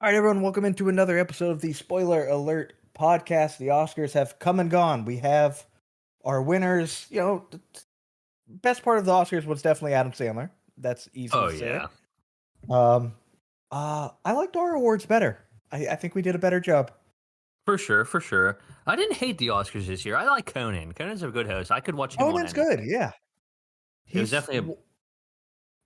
All right, everyone, welcome into another episode of the Spoiler Alert podcast. The Oscars have come and gone. We have our winners. The best part of the Oscars was definitely Adam Sandler. That's easy Oh to say. yeah, Um, I liked our awards better. I think we did a better job. for sure, for sure. I didn't hate the Oscars this year. I like Conan. Conan's a good host. I could watch him on Conan's good. anything. Yeah, It was he's definitely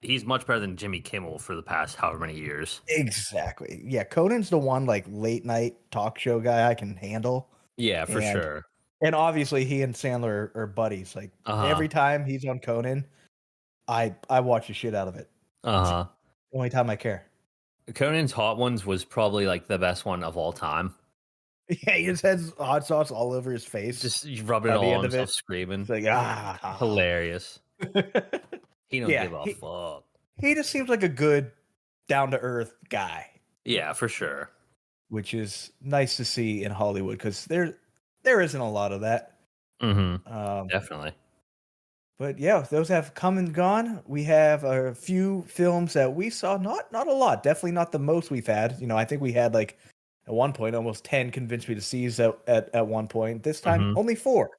he's much better than Jimmy Kimmel for the past however many years. exactly. Yeah, Conan's the one like late night talk show guy I can handle, Yeah, for and sure. and obviously he and Sandler are buddies. Like Uh every huh. time he's on Conan, I watch the shit out of it. Uh It's huh. the only time I care. Conan's Hot Ones was probably like the best one of all time. Yeah, he just has hot sauce all over his face Just rubbing it by the all on end of himself, it. screaming. It's like, Hilarious. He don't yeah, give a he fuck. he just seems like a good, down to earth guy, Yeah, for sure. which is nice to see in Hollywood because there isn't a lot of that. Mm-hmm. Um, Definitely. but yeah, those have come and gone. We have a few films that we saw, not a lot, definitely not the most we've had. I think we had like at one point almost 10 convinced me to seize at one point. This time Mm-hmm. only four.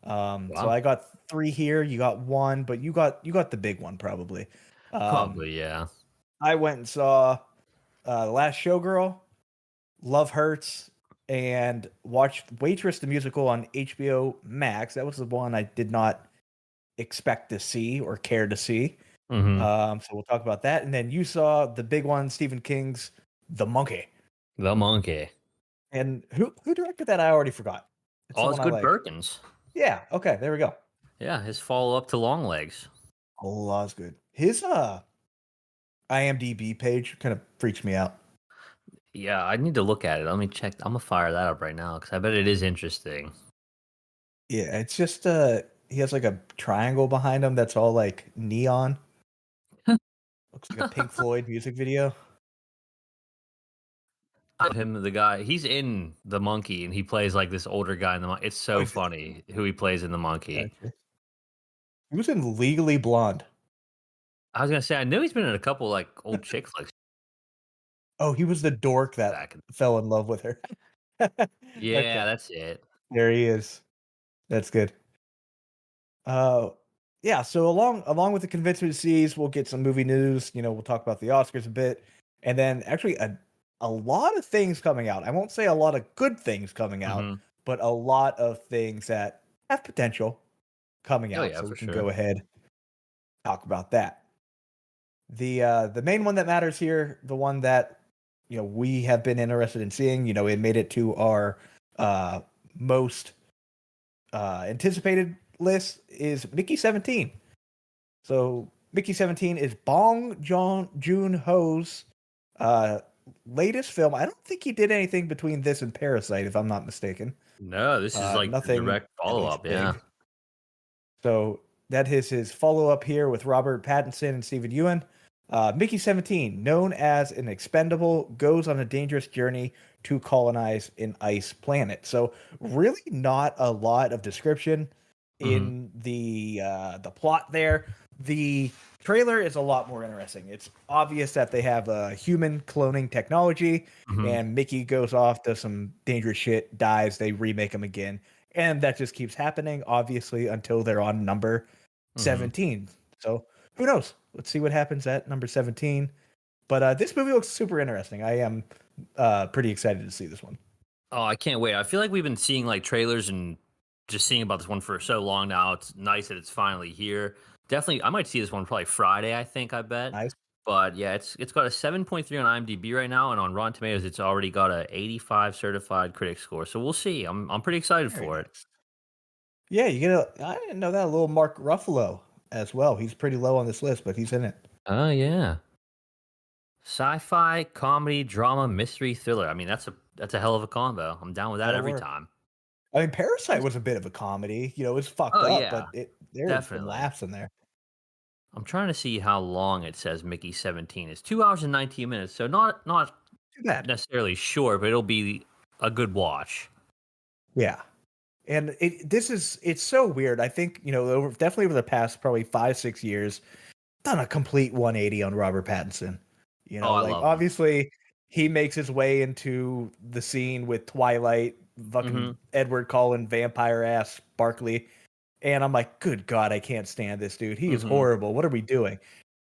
So Wow. I got three here. You got one, but you got the big one probably. Um, Probably yeah. I went and saw Last Showgirl, Love Hurts, and watched Waitress the musical on HBO Max. That was the one I did not expect to see or care to see. Mm-hmm. So we'll talk about that. And then you saw the big one, Stephen King's The Monkey. The monkey. And who directed that? I already forgot. It's All his someone I good like. Birkins. Yeah. Okay. There we go. Yeah, his follow up to Long Legs. Oh, that's good. His IMDb page kind of freaks me out. Yeah, I need to look at it. Let me check. I'm gonna fire that up right now because I bet it is interesting. Yeah, it's just he has like a triangle behind him that's all like neon. Looks like a Pink Floyd music video. Him, the guy, he's in the monkey, and he plays like this older guy in the monkey. It's Oh, so funny who he plays in the monkey. gotcha. He was in Legally Blonde. I was gonna say I knew he's been in a couple like old chick flicks Oh, he was the dork that back. fell in love with her. Yeah, Okay, that's it. there he is. That's good. Uh, yeah. So along with the convention series, we'll get some movie news. We'll talk about the Oscars a bit, and then actually a lot of things coming out. I won't say a lot of good things coming out, Hmm. but a lot of things that have potential coming Oh out. yeah, So we for can sure. go ahead talk about that. The main one that matters here, the one that we have been interested in seeing. It made it to our most anticipated list is Mickey 17. So Mickey 17 is Joon Ho's uh, latest film. I don't think he did anything between this and Parasite, if I'm not mistaken. No, this is like the Nothing direct at follow least up. Yeah. big. So that is his follow up here with Robert Pattinson and Stephen Ewan. Mickey 17, known as an expendable, goes on a dangerous journey to colonize an ice planet. So really not a lot of description Hmm. in the plot there. The trailer is a lot more interesting. It's obvious that they have a human cloning technology, Hmm. and Mickey goes off, does some dangerous shit, dies, they remake him again. And that just keeps happening, obviously, until they're on number Hmm. 17. So who knows? Let's see what happens at number 17. But this movie looks super interesting. I am pretty excited to see this one. Oh, I can't wait. I feel like we've been seeing like trailers and just seeing about this one for so long now. It's nice that it's finally here. Definitely, I might see this one probably Friday, I think, I bet. Nice. But yeah, it's got a 7.3 on IMDb right now, and on Rotten Tomatoes, it's already got a 85 certified critic score. So we'll see. I'm pretty excited Very for it. nice. Yeah, you get a. I didn't know that, a little Mark Ruffalo as well. He's pretty low on this list, but he's in it. Oh yeah. Sci-fi, comedy, drama, mystery, thriller. I mean, that's a hell of a combo. I'm down with that That'll every work. time. I mean, Parasite was a bit of a comedy. It's fucked Oh up, yeah, but there was some definitely. laughs in there. I'm trying to see how long it says Mickey 17 is. 2 hours and 19 minutes. So not Too bad. necessarily short, but it'll be a good watch. Yeah. And it's so weird. I think, definitely over the past probably 5, 6 years, done a complete 180 on Robert Pattinson. Oh, I Like love him. obviously he makes his way into the scene with Twilight, Hmm. fucking Edward Cullen, vampire ass Barkley. And I'm like, good God, I can't stand this dude. He is Hmm. horrible. What are we doing?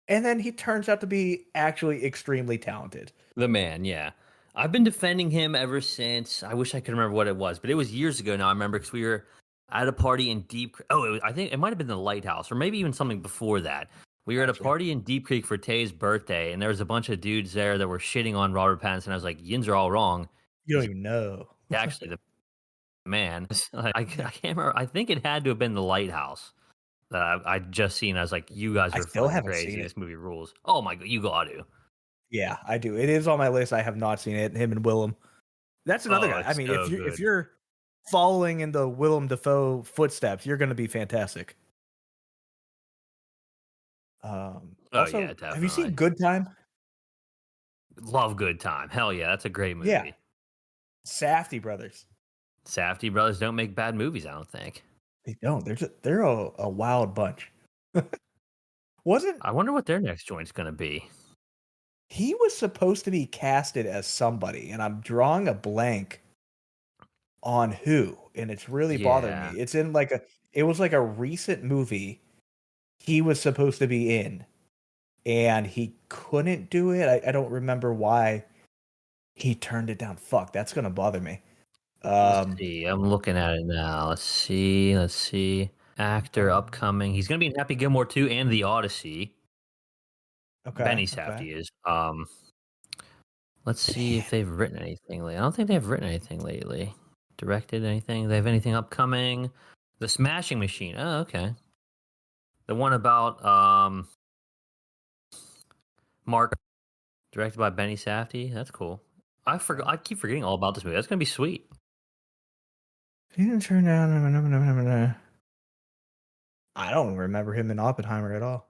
And then he turns out to be actually extremely talented. The man, yeah. I've been defending him ever since. I wish I could remember what it was, but it was years ago now. I remember because we were at a party in I think it might have been the Lighthouse, or maybe even something before that. We were at a Gotcha. party in Deep Creek for Tay's birthday, and there was a bunch of dudes there that were shitting on Robert Pattinson. I was like, "Yins are all wrong. You don't He's even know. actually the man." I can't remember. I think it had to have been the Lighthouse that I just seen. I was like, "You guys I are still fucking haven't seen crazy. it. This movie rules." Oh my god, you got to. Yeah, I do. It is on my list. I have not seen it. Him and Willem. That's another Oh, guy. I it's mean, so if good. you're following in the Willem Dafoe footsteps, you're going to be fantastic. Oh yeah, Also, have you seen definitely. Good Time? Love Good Time. Hell yeah, that's a great Yeah, movie. Safdie brothers. Safdie brothers don't make bad movies, I don't think. They don't. They're a wild bunch. Wasn't I wonder what their next joint's gonna be. he was supposed to be casted as somebody, and I'm drawing a blank on who, and it's really bothering me. Yeah. It's in like a it was like a recent movie he was supposed to be in, and he couldn't do it. I don't remember why he turned it down. Fuck, that's gonna bother me. Let's Um, see. I'm looking at it now. Let's see. Let's see. Actor upcoming. He's gonna be in Happy Gilmore 2 and The Odyssey. okay, Benny okay. Safdie is. Let's see if Man, they've written anything lately. I don't think they've written anything lately. Directed anything? They have anything upcoming? The Smashing Machine. Oh, okay. The one about Mark, directed by Benny Safdie. That's cool. I forgot. okay. I keep forgetting all about this movie. That's gonna be sweet. He didn't turn down. I don't remember him in Oppenheimer at all.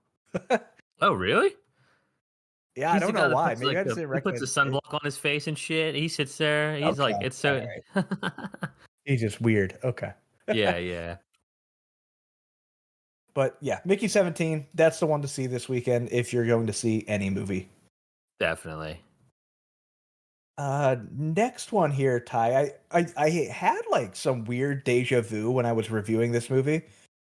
Oh, really? Yeah, I He's the don't know guy that why. puts Maybe like I just didn't he puts recognize the his face. sunblock on his face and shit. He sits there. He's Okay, like, it's all so. right. He's just weird. Okay. Yeah, yeah, But yeah, Mickey 17, that's the one to see this weekend if you're going to see any movie. definitely. Next one here, Ty. I had like some weird deja vu when I was reviewing this movie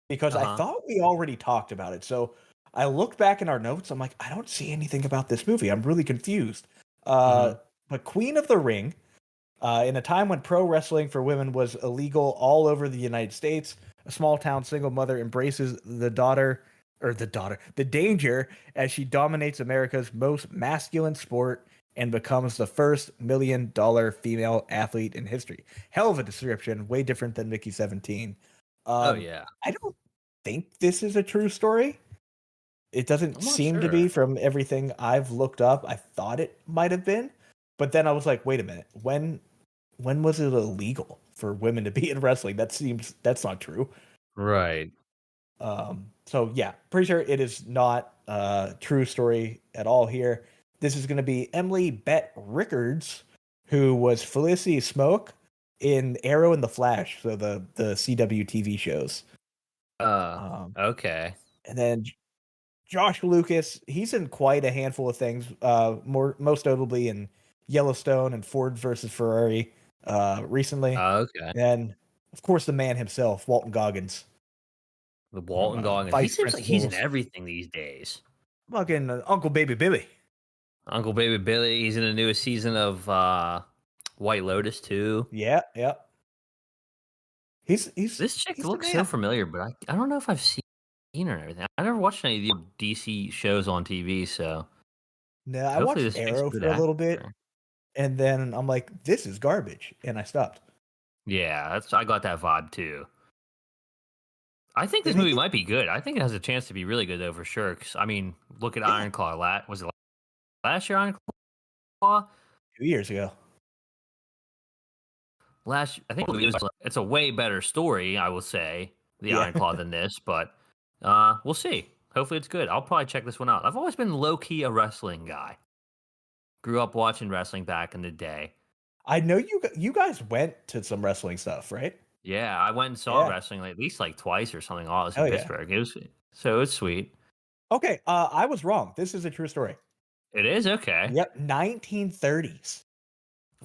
because Uh I huh. thought we already talked about it. So I looked back in our notes. I'm like, I don't see anything about this movie. I'm really confused. Uh, Hmm. but Queen of the Ring, in a time when pro wrestling for women was illegal all over the United States, a small town single mother embraces the danger as she dominates America's most masculine sport and becomes the first $1 million female athlete in history. Hell of a description, way different than Mickey 17. Oh Um, yeah. I don't think this is a true story. It doesn't I'm not seem to be sure. from everything I've looked up. I thought it might have been, but then I was like, wait a minute. When was it illegal for women to be in wrestling? That's not true. Right. So yeah, pretty sure it is not a true story at all here. This is going to be Emily Bett Rickards, who was Felicity Smoke in Arrow and the Flash, so the CW TV shows. Uh. Um, Okay. and then Josh Lucas, he's in quite a handful of things. Most notably in Yellowstone and Ford versus Ferrari recently. Okay. And of course, the man himself, Walton Goggins The from Walton Goggins. He Vice seems like he's in Principals, everything these days. fucking Uncle Baby Billy. Uncle Baby Billy. He's in the newest season of White Lotus too. Yeah, yeah. This chick He's the looks so man. familiar, but I don't know if I've seen her and everything. I never watched any of the DC shows on TV, so No, I hopefully watched this chick's a Arrow good for a little bit, actor. and then I'm like, this is garbage, and I stopped. Yeah, I got that vibe too. I think this And I movie think might be good. I think it has a chance to be really good though, for sure. 'Cause, I mean, look at yeah, Iron Claw. Was it last year? Iron Claw. 2 years ago. I think it's a way better story. I will say the Yeah, Iron Claw than this, but we'll see. Hopefully, it's good. I'll probably check this one out. I've always been low key a wrestling guy. Grew up watching wrestling back in the day. I know you guys went to some wrestling stuff, right? Yeah, I went and saw Yeah. wrestling like, at least like twice or something while I was in Oh yeah. Pittsburgh. It was so it's sweet. Okay, I was wrong. This is a true story. It is okay. Yep, 1930s.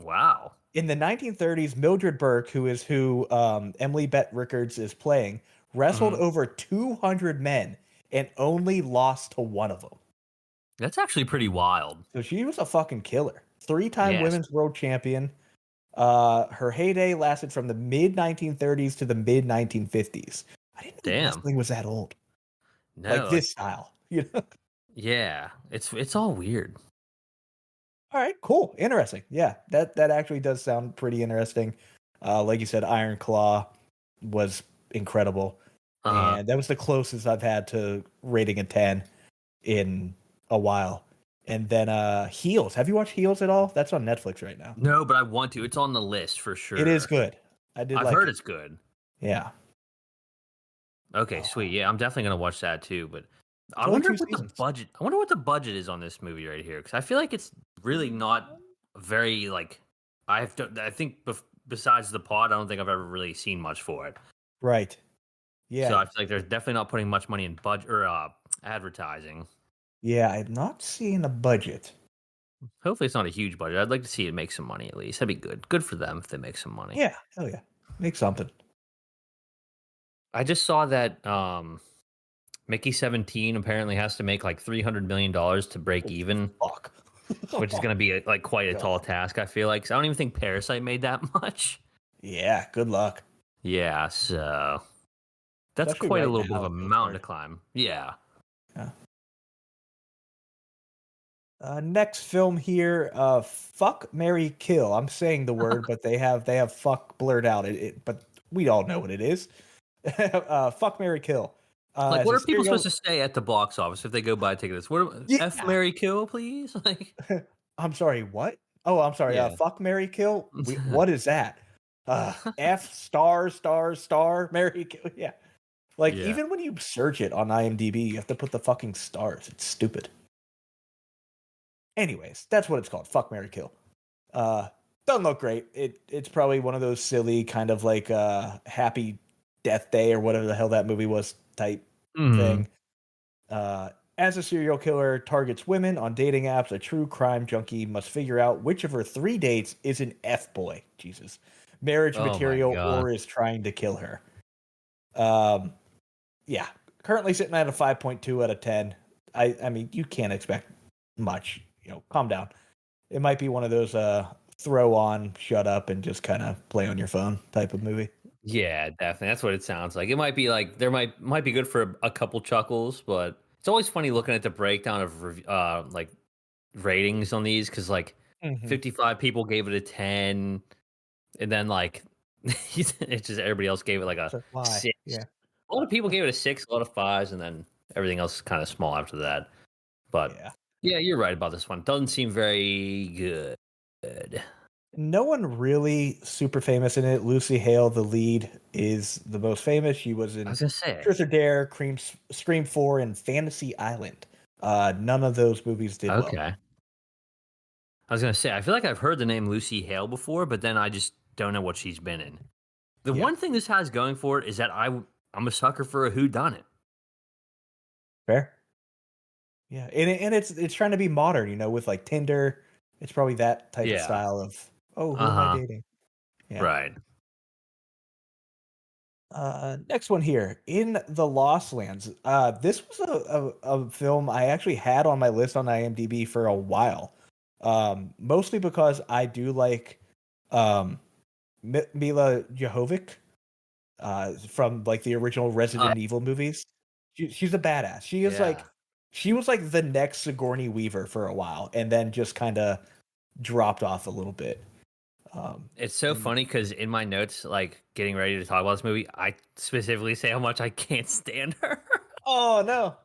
Wow. In the 1930s, Mildred Burke, who Emily Bett Rickards is playing, wrestled Hmm. over 200 men and only lost to one of them. That's actually pretty wild. So she was a fucking killer. Three-time Yes. women's world champion. Her heyday lasted from the mid 1930s to the mid 1950s. I didn't know Damn. wrestling was that old. Like No. this style. You know? Yeah. It's all weird. All right, cool. Interesting. Yeah, that actually does sound pretty interesting. Like you said, Iron Claw was incredible. Uh huh. And that was the closest I've had to rating a 10 in a while. And then Heels. Have you watched Heels at all? That's on Netflix right now. No, but I want to. It's on the list for It is sure. good. I did I've like heard it. it's good. Yeah. Okay, Uh, sweet. Yeah, I'm definitely gonna watch that too. But I it's only wonder two what the seasons. budget. I wonder what the budget is on this movie right here because I feel like it's really not very like. I think besides the pod, I don't think I've ever really seen much for it. Right. So Yeah. I feel like they're definitely not putting much money in budget or advertising. Yeah, I'm not seeing a budget. Hopefully, it's not a huge budget. I'd like to see it make some money at least. That'd be good. Good for them if they make some money. Yeah, hell yeah. Make something. I just saw that Mickey 17 apparently has to make like $300 million to break Oh, even, fuck. which is going to be like quite a tall God. task. I feel like 'cause I don't even think Parasite made that much. Yeah, good luck. Yeah, so that's Especially quite a right little bit of now a it feels mountain to hard. climb. Yeah. Yeah. Next film here, fuck Mary Kill. I'm saying the word, but they have fuck blurred out. But we all know what it is. Fuck Mary Kill. Like, As what a are people supposed serial to say at the box office if they go buy tickets? What F Yeah. Mary Kill, please? Like, I'm sorry, what? Oh, I'm sorry. yeah. Fuck Mary Kill. What is that? F star star star Mary Kill. Yeah. Like Yeah. even when you search it on IMDb, you have to put the fucking stars. It's stupid. Anyways, that's what it's called. Fuck Mary Kill. Uh doesn't look great. It's probably one of those silly kind of like Happy Death Day or whatever the hell that movie was type Hmm. thing. As a serial killer targets women on dating apps, a true crime junkie must figure out which of her three dates is an F boy, Jesus, marriage Oh my material, god. or is trying to kill her. Um, yeah, currently sitting at a 5.2 out of 10. I mean, you can't expect much. Calm down. It might be one of those throw on, shut up, and just kind of play on your phone type of movie. Yeah, definitely. That's what it sounds like. It might be like there might be good for a couple chuckles, but it's always funny looking at the breakdown of like ratings on these because like Mm-hmm. 55 people gave it a 10, and then like it's just everybody else gave it like a So why? 6. Yeah, A lot of people gave it a 6, a lot of 5s, and then everything else is kind of small after that. But yeah. yeah, you're right about this one. Doesn't seem very good. No one really super famous in it. Lucy Hale, the lead, is the most famous. She was I in was gonna say. Truth or Dare, Scream 4, and Fantasy Island. None of those movies did well. Okay. I was gonna say, I feel like I've heard the name Lucy Hale before, but then I just don't know what she's been in. The Yeah, one thing this has going for it is that I'm a sucker for a whodunit. fair. Yeah, and it's trying to be modern, with like Tinder. It's probably that type of Yeah. style of, oh, who Uh am I huh. dating? Yeah. Right. Next one here, In the Lost Lands. This was a film I actually had on my list on IMDb for a while. Mostly because I do like um, Mila Jovovich from like the original Uh, Resident Evil movies. She's a badass. yeah. She was like the next Sigourney Weaver for a while, and then just kind of dropped off a little bit. It's so And funny because in my notes, like getting ready to talk about this movie, I specifically say how much I can't stand her. oh no,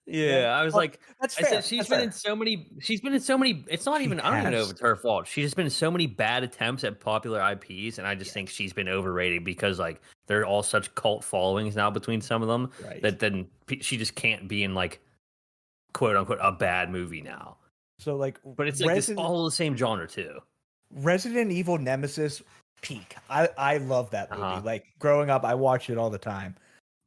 yeah, Yeah, I was well, like, that's I said fair. she's That's been in fair. so many. She's been in so many. It's not She even. I don't even know if has. it's her fault. She's just been in so many bad attempts at popular IPs, and I just think Yes. she's been overrated because like they're all such cult followings now between some of them Right. that then she just can't be in like quote unquote a bad movie now. So like But it's like this all the same genre too. Resident Evil Nemesis peak. I love that Uh movie. huh. Like growing up, I watched it all the time.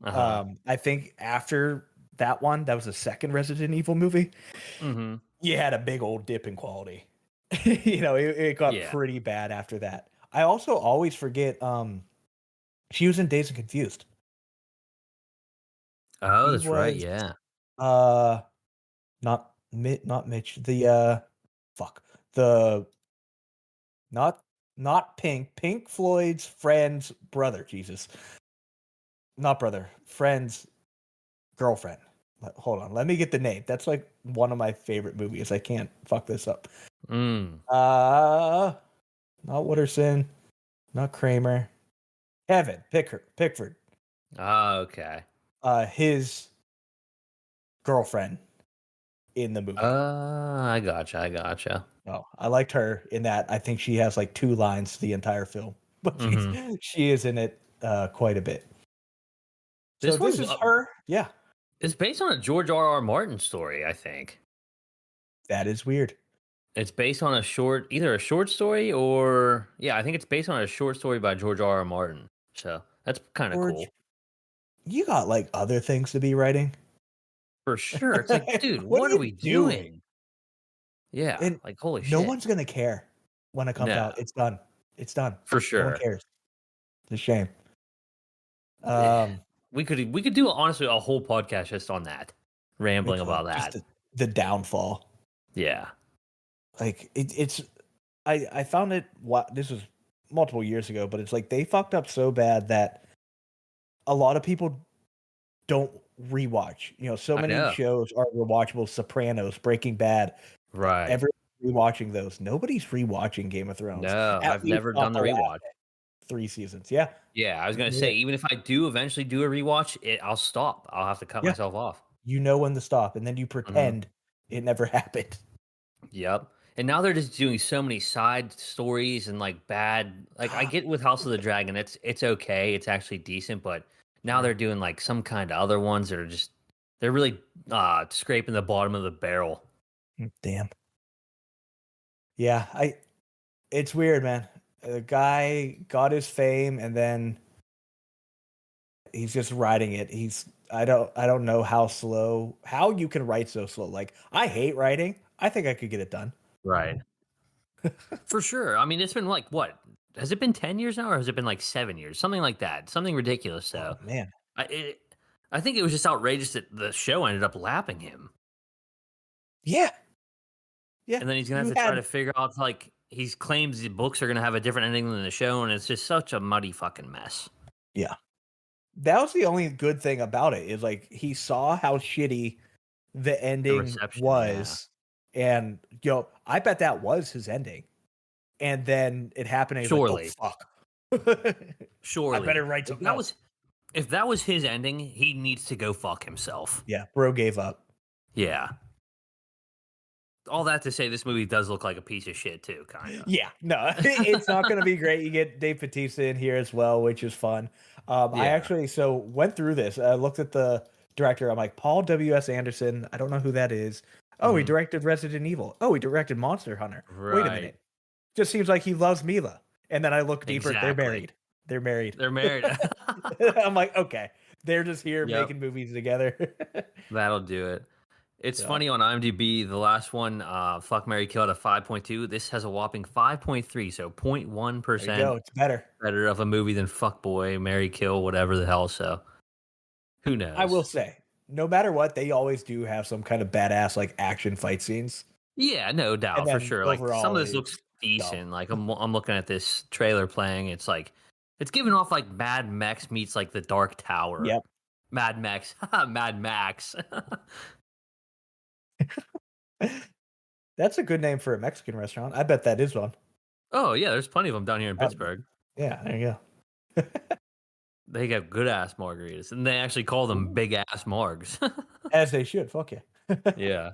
Uh huh. I think after that one, that was the second Resident Evil movie. Mm-hmm. you had a big old dip in quality. It got Yeah. pretty bad after that. I also always forget she was in Dazed and Confused. Oh, He that's right. was Yeah. uh not Mitch, the fuck. The not not Pink Floyd's friend's brother, Jesus. Not brother, friend's girlfriend. Hold on, let me get the name. That's like one of my favorite movies. I can't fuck this up. Mm. Not Wooderson, not Kramer. Evan Pickford. Oh, okay. His girlfriend in the movie. I gotcha. I gotcha. Oh, I liked her in that. I think she has like 2 lines the entire film, but Hmm. she is in it quite a bit. So This this one's is her. Yeah, it's based on a George R. R. Martin story, I think. that is weird. It's based on either a short story or yeah, I think it's based on a short story by George R. R. Martin. So that's kind of George, cool you got like other things to be writing. for sure. It's like, dude, What are what are we you doing? doing? Yeah, And like holy no shit. one's gonna care when it comes No, out. It's done. It's done. for No one sure. cares. It's a shame. Eh, Um, we could do honestly a whole podcast just on that, we rambling could about just that. the downfall. Yeah, Like it's I found it. What this was multiple years ago, but it's like they fucked up so bad that a lot of people don't rewatch. So I many know. shows are rewatchable. Sopranos, Breaking Bad. Right. Everyone's rewatching those. Nobody's rewatching Game of Thrones. No, At I've least never not done the the last rewatch. 3 seasons. Yeah. Yeah, I was gonna Yeah. say even if I do eventually do a rewatch, I'll stop. I'll have to cut Yeah. myself off. You know when to stop, and then you Hmm. pretend it never happened. Yep. And now they're just doing so many side stories and like bad. Like I get with House of the Dragon, it's okay, it's actually decent, but now Yeah. they're doing like some kind of other ones that are just they're really scraping the bottom of the barrel. Damn. Yeah, it's weird, man. The guy got his fame and then he's just riding it. I don't know how you can write so slow. Like I hate writing. I think I could get it done. Right. For sure. I mean, it's been like what? Has it been 10 years now or has it been like 7 years? Something like that. Something ridiculous Oh so. man. I think it was just outrageous that the show ended up lapping him. Yeah. Yeah. And then he's gonna have You to try had to figure out like he claims the books are gonna have a different ending than the show, and it's just such a muddy fucking mess. Yeah. That was the only good thing about it is like he saw how shitty the The ending reception, yeah. was, and I bet that was his ending. And then it happened, and he's like, "Oh Surely. fuck, I better Surely. write something else." If that was his ending, he needs to go fuck himself. Yeah, bro gave up. Yeah. All that to say this movie does look like a piece of shit too, kinda. Yeah, no, it's not going to be great. You get Dave Bautista in here as well, which is fun. I Yeah. actually went through this. I looked at the director. I'm like, Paul W.S. Anderson. I don't know who that is. Oh, he Mhm. directed Resident Evil. Oh, he directed Monster Hunter. Wait a Right. minute. Just seems like he loves Mila. And then I look deeper. They're Exactly. married. They're married. They're married. I'm like, okay, they're just here Yep. making movies together. That'll do it. It's So funny on IMDb, the last one, Fuck Mary Kill at a 5.2. This has a whopping 5.3, so there you go. 0.1% It's better. better of a movie than Fuck Boy, Mary Kill, whatever the hell. So who I will knows? say, no matter what, they always do have some kind of badass like action fight scenes. Yeah, no And doubt for then sure. Like some overall, of this looks it's dumb. decent. Like I'm looking at this trailer playing. It's like it's giving off like Mad Max meets like the Dark Tower. Yep. Mad Max, Mad Max. That's a good name for a Mexican restaurant. I bet that is one. Oh yeah, there's plenty of them down here in Pittsburgh. Yeah, there you go. They got good ass margaritas, and they actually call them big ass margs. As they should. Fuck yeah. Yeah.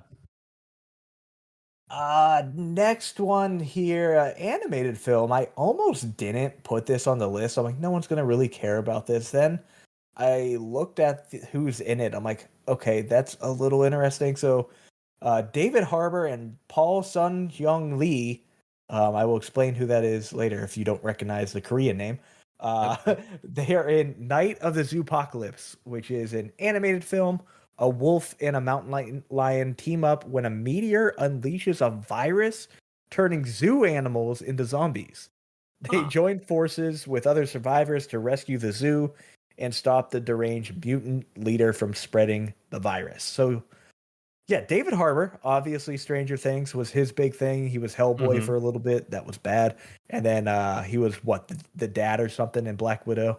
Next one here, animated film. I almost didn't put this on the list. I'm like, no one's gonna really care about this. Then I looked at who's in it. I'm like, okay, that's a little interesting. So, David Harbour and Paul Sun Hyung Lee. I will explain who that is later if you don't recognize the Korean name. Yep. They are in Night of the Zoopocalypse, which is an animated film A wolf and a mountain lion team up when a meteor unleashes a virus, turning zoo animals into zombies. They Huh. join forces with other survivors to rescue the zoo and stop the deranged mutant leader from spreading the virus. So, yeah, David Harbour, obviously Stranger Things was his big thing. He was Hellboy Mm-hmm. for a little bit. That was bad. And then he was what, the dad or something in Black Widow?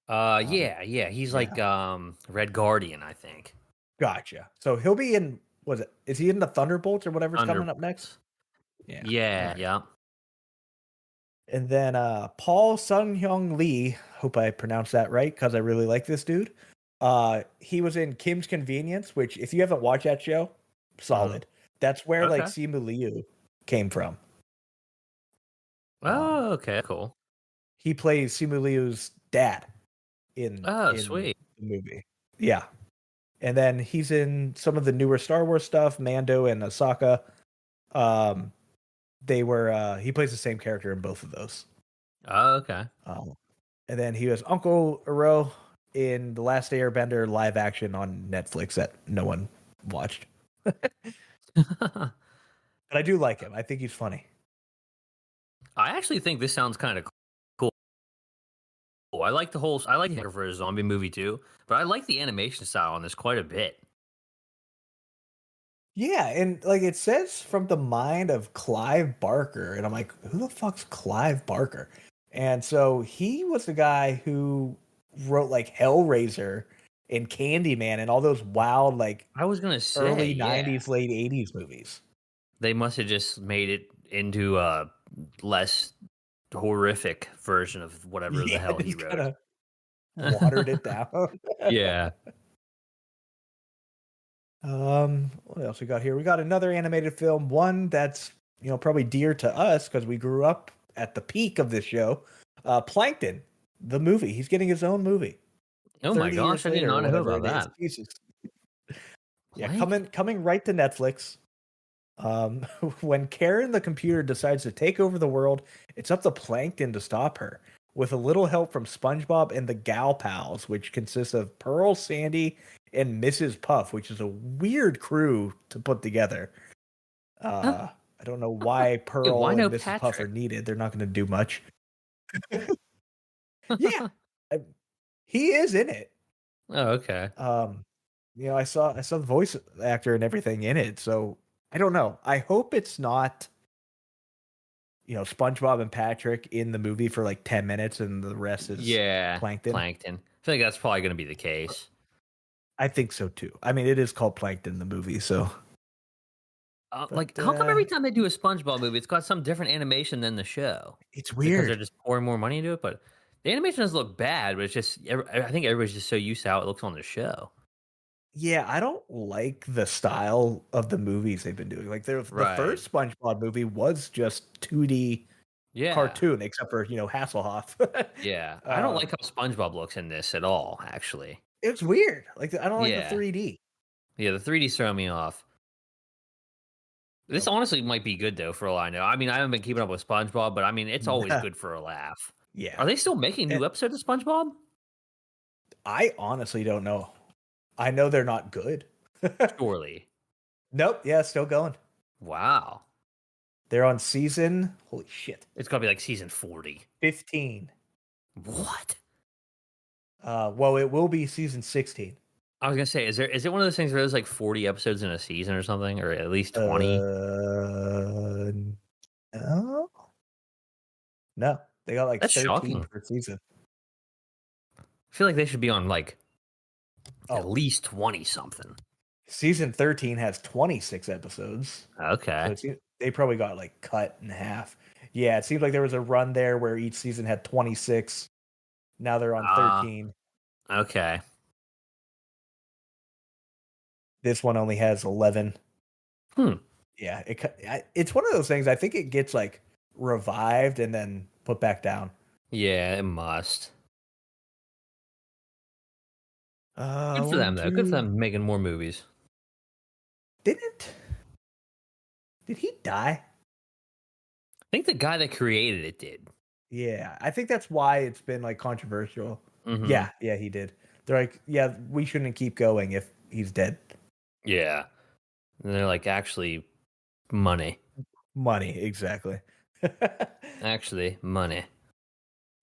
Um, Yeah. He's like yeah, Red Guardian, I think. gotcha. So he'll be in, was it, is he in the Thunderbolts or whatever's coming up next? Thunderbolts. Yeah. All Yeah, right. yeah. And then Paul Sung Hyung Lee, hope I pronounced that right because I really like this dude. He was in Kim's Convenience, which if you haven't watched that show, Hmm. solid. That's where like Okay. Simu Liu came from. Um, Oh, okay, cool. he plays Simu Liu's dad Oh, in sweet. the movie. Yeah. And then he's in some of the newer Star Wars stuff, Mando and Ahsoka. Um, they were he plays the same character in both of those. Oh, okay. Um, and then he was Uncle Ero in The Last Airbender live action on Netflix that no one watched. I But I do like him. I think he's funny. actually think this sounds kind of cool. I like the whole. I like the for a zombie movie too, but I like the animation style on this quite a bit. Yeah, and like it says from the mind of Clive Barker, and I'm like, who the fuck's Clive Barker? And so he was the guy who wrote like Hellraiser and Candyman and all those wild like I was gonna say, early yeah, '90s, late '80s movies. they must have just made it into a less horrific version of whatever the Yeah, hell he just kind wrote. of watered it down. Yeah. What else we got here? We got another animated film, one that's probably dear to us because we grew up at the peak of this show. Plankton, the movie. He's getting his own movie Oh my 30 gosh, years I did later or not know whatever about it is. that. Jesus. Yeah, Plankton. coming right to Netflix. Um, when Karen the computer decides to take over the world, it's up to Plankton to stop her. With a little help from SpongeBob and the Gal Pals, which consists of Pearl, Sandy, and Mrs. Puff, which is a weird crew to put together. Huh? I don't know why Yeah, why Pearl no and Mrs. Puff are Patrick? needed. They're not going to do much. Yeah, I- he is in it. Oh, okay. Um, I saw the voice actor and everything in it. So I don't know. I hope it's not SpongeBob and Patrick in the movie for like 10 minutes and the rest is Yeah, Plankton. Plankton. I feel like that's probably going to be the case. I think so too. I mean, it is called Plankton the movie, so but Like, how come every time they do a SpongeBob movie, it's got some different animation than the show? it's Is it because they're weird. just pouring more money into it? But the animation doesn't look bad, but it's just I think everybody's just so used to how it looks on the show. Yeah, I don't like the style of the movies they've been doing. Like the Right. first SpongeBob movie was just 2D Yeah. cartoon, except for Hasselhoff. Yeah. I don't uh, like how SpongeBob looks in this at all, actually. it's weird. Like I don't like the Yeah. 3D. Yeah, the 3D's throwing me off. This So, honestly might be good though, for all I know. I mean, I haven't been keeping up with SpongeBob, but I mean, it's always good for a laugh. yeah, Are they still making and new episodes of SpongeBob? I honestly don't know. I know they're not good. Surely. Nope. Yeah, still going. Wow. They're on season. Holy shit, It's gotta be like season 40. 15. What? Well, it will be season 16. I was gonna say, is it one of those things where there's like 40 episodes in a season or something, or at least 20? Uh, no, no, they got like That's 13 shocking. per season. I feel like they should be on like at Oh, least 20 something. season 13 has 26 episodes. So Okay. they probably got like cut in half. Yeah, it seems like there was a run there where each season had 26. Now they're on Ah, 13. okay. This one only has 11. Hmm. Yeah, it's one of those things. I think it gets like revived and then put back down. Yeah, it must. Good for One, them though. Good for two. them making more movies. Didn't did he die? I think the guy that created it did. Yeah, I think that's why it's been like controversial. Hmm. Yeah, he did. They're like, yeah, we shouldn't keep going if he's dead. Yeah. And they're like, actually, money. Money, exactly. Actually, money.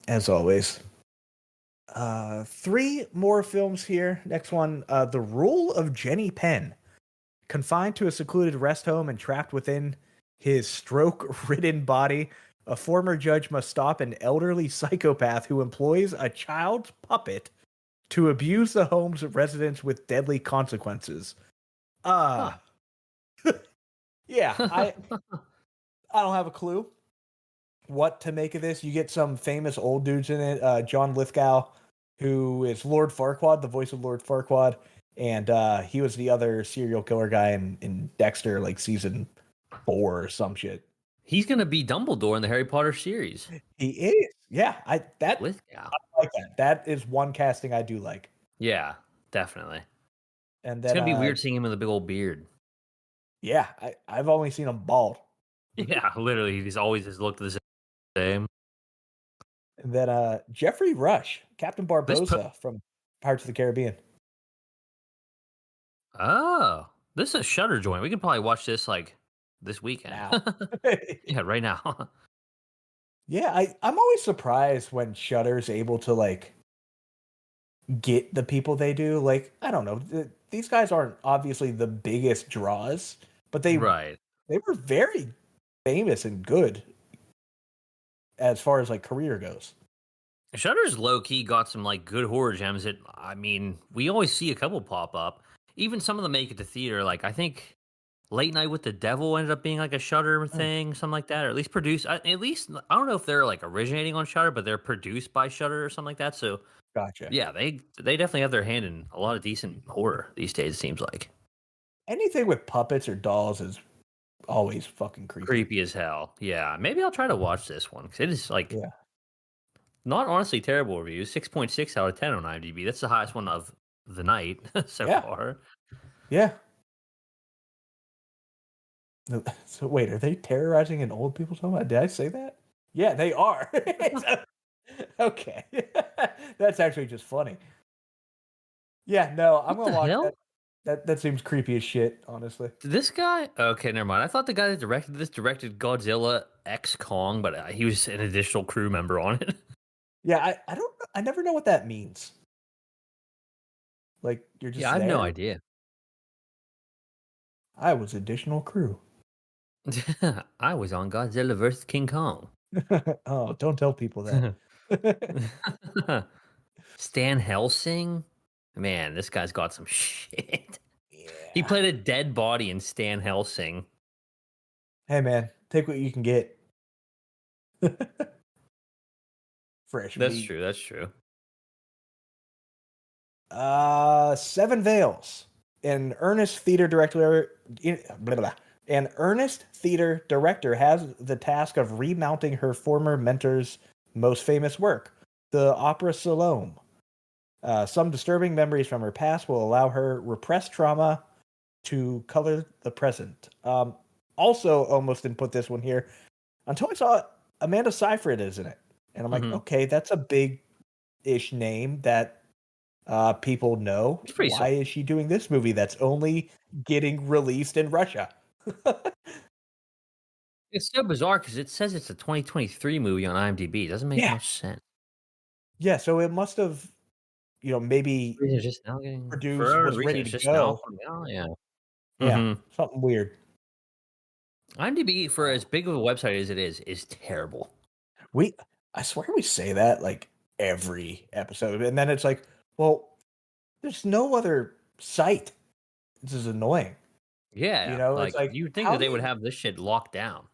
As always. Three more films here. Next one, The Rule of Jenny Penn. Confined to a secluded rest home and trapped within his stroke-ridden body, a former judge must stop an elderly psychopath who employs a child's puppet to abuse the home's residents with deadly consequences. Huh. Uh yeah, I don't have a clue what to make of this. You get some famous old dudes in it. John Lithgow, who is Lord Farquaad, the voice of Lord Farquaad, and he was the other serial killer guy in Dexter, like season 4 or some shit. He's gonna be Dumbledore in the Harry Potter series. He is. Yeah, Lithgow. I like that. That is one casting I do like. Yeah, definitely. And It's then gonna be weird seeing him with a big old beard. yeah, I've only seen him bald. Yeah, literally, he's always just looked the same. And then Jeffrey Rush, Captain This Barbosa from Pirates of the Caribbean. Oh, this is a Shutter joint. We can probably watch this like this weekend. Now. Yeah, right now. Yeah, I'm always surprised when Shudder's able to like get the people they do. Like, I don't know, these guys aren't obviously the biggest draws, but Right. they were very famous and good as far as like career goes. Shutter's low key got some like good horror gems that I mean, we always see a couple pop up. Even some of them make it to theater. Like I think Late Night with the Devil ended up being like a Shutter Mm, thing, something like that, or at least produced. At least I don't know if they're like originating on Shutter, but they're produced by Shutter or something like that. So gotcha. yeah, they definitely have their hand in a lot of decent horror these days. It seems like Anything with puppets or dolls is always fucking creepy. creepy as hell. Yeah, maybe I'll try to watch this one because it is like Yeah. not honestly terrible reviews. 6.6 out of 10 on IMDb. That's the highest one of the night so Yeah. far. Yeah. So wait, are they terrorizing an old people's home? Did I say that? Yeah, they are. Okay. That's actually just funny. Yeah, no, I'm What gonna the watch hell? that. That seems creepy as shit, honestly. This guy? Okay, never mind. I thought the guy that directed this directed Godzilla X Kong, but he was an additional crew member on it. Yeah, I don't I never know what that means. Like you're Yeah, just I have no there. idea. I was additional crew. I was on Godzilla vs. King Kong. Oh, don't tell people that. Stan Helsing? Man, this guy's got some shit. He Yeah. played a dead body in Stan Helsing. Hey man, take what you can get. Fresh That's meat. true. That's true. Seven Veils. An earnest theater director blah, blah, blah. An earnest theater director has the task of remounting her former mentor's most famous work, the opera Salome. Some disturbing memories from her past will allow her repressed trauma to color the present. Also, almost didn't put this one here until I saw Amanda Seyfried is in it, and I'm like, Hmm. okay, that's a big-ish name that people know. It's pretty Why solid. is she doing this movie that's only getting released in Russia? It's so bizarre because it says it's a 2023 movie on IMDb. It doesn't make Yeah, much sense. yeah. So it must have, maybe Reason it's just now getting produced, for a was reason ready it's to just now go. coming out. Yeah. Yeah, Mm-hmm. something weird. IMDb, for as big of a website as it is terrible. We, I swear, we say that like every episode, and then it's like, well, there's no other site. This is annoying. Yeah, It's like like you would think that how do they would have this shit locked down.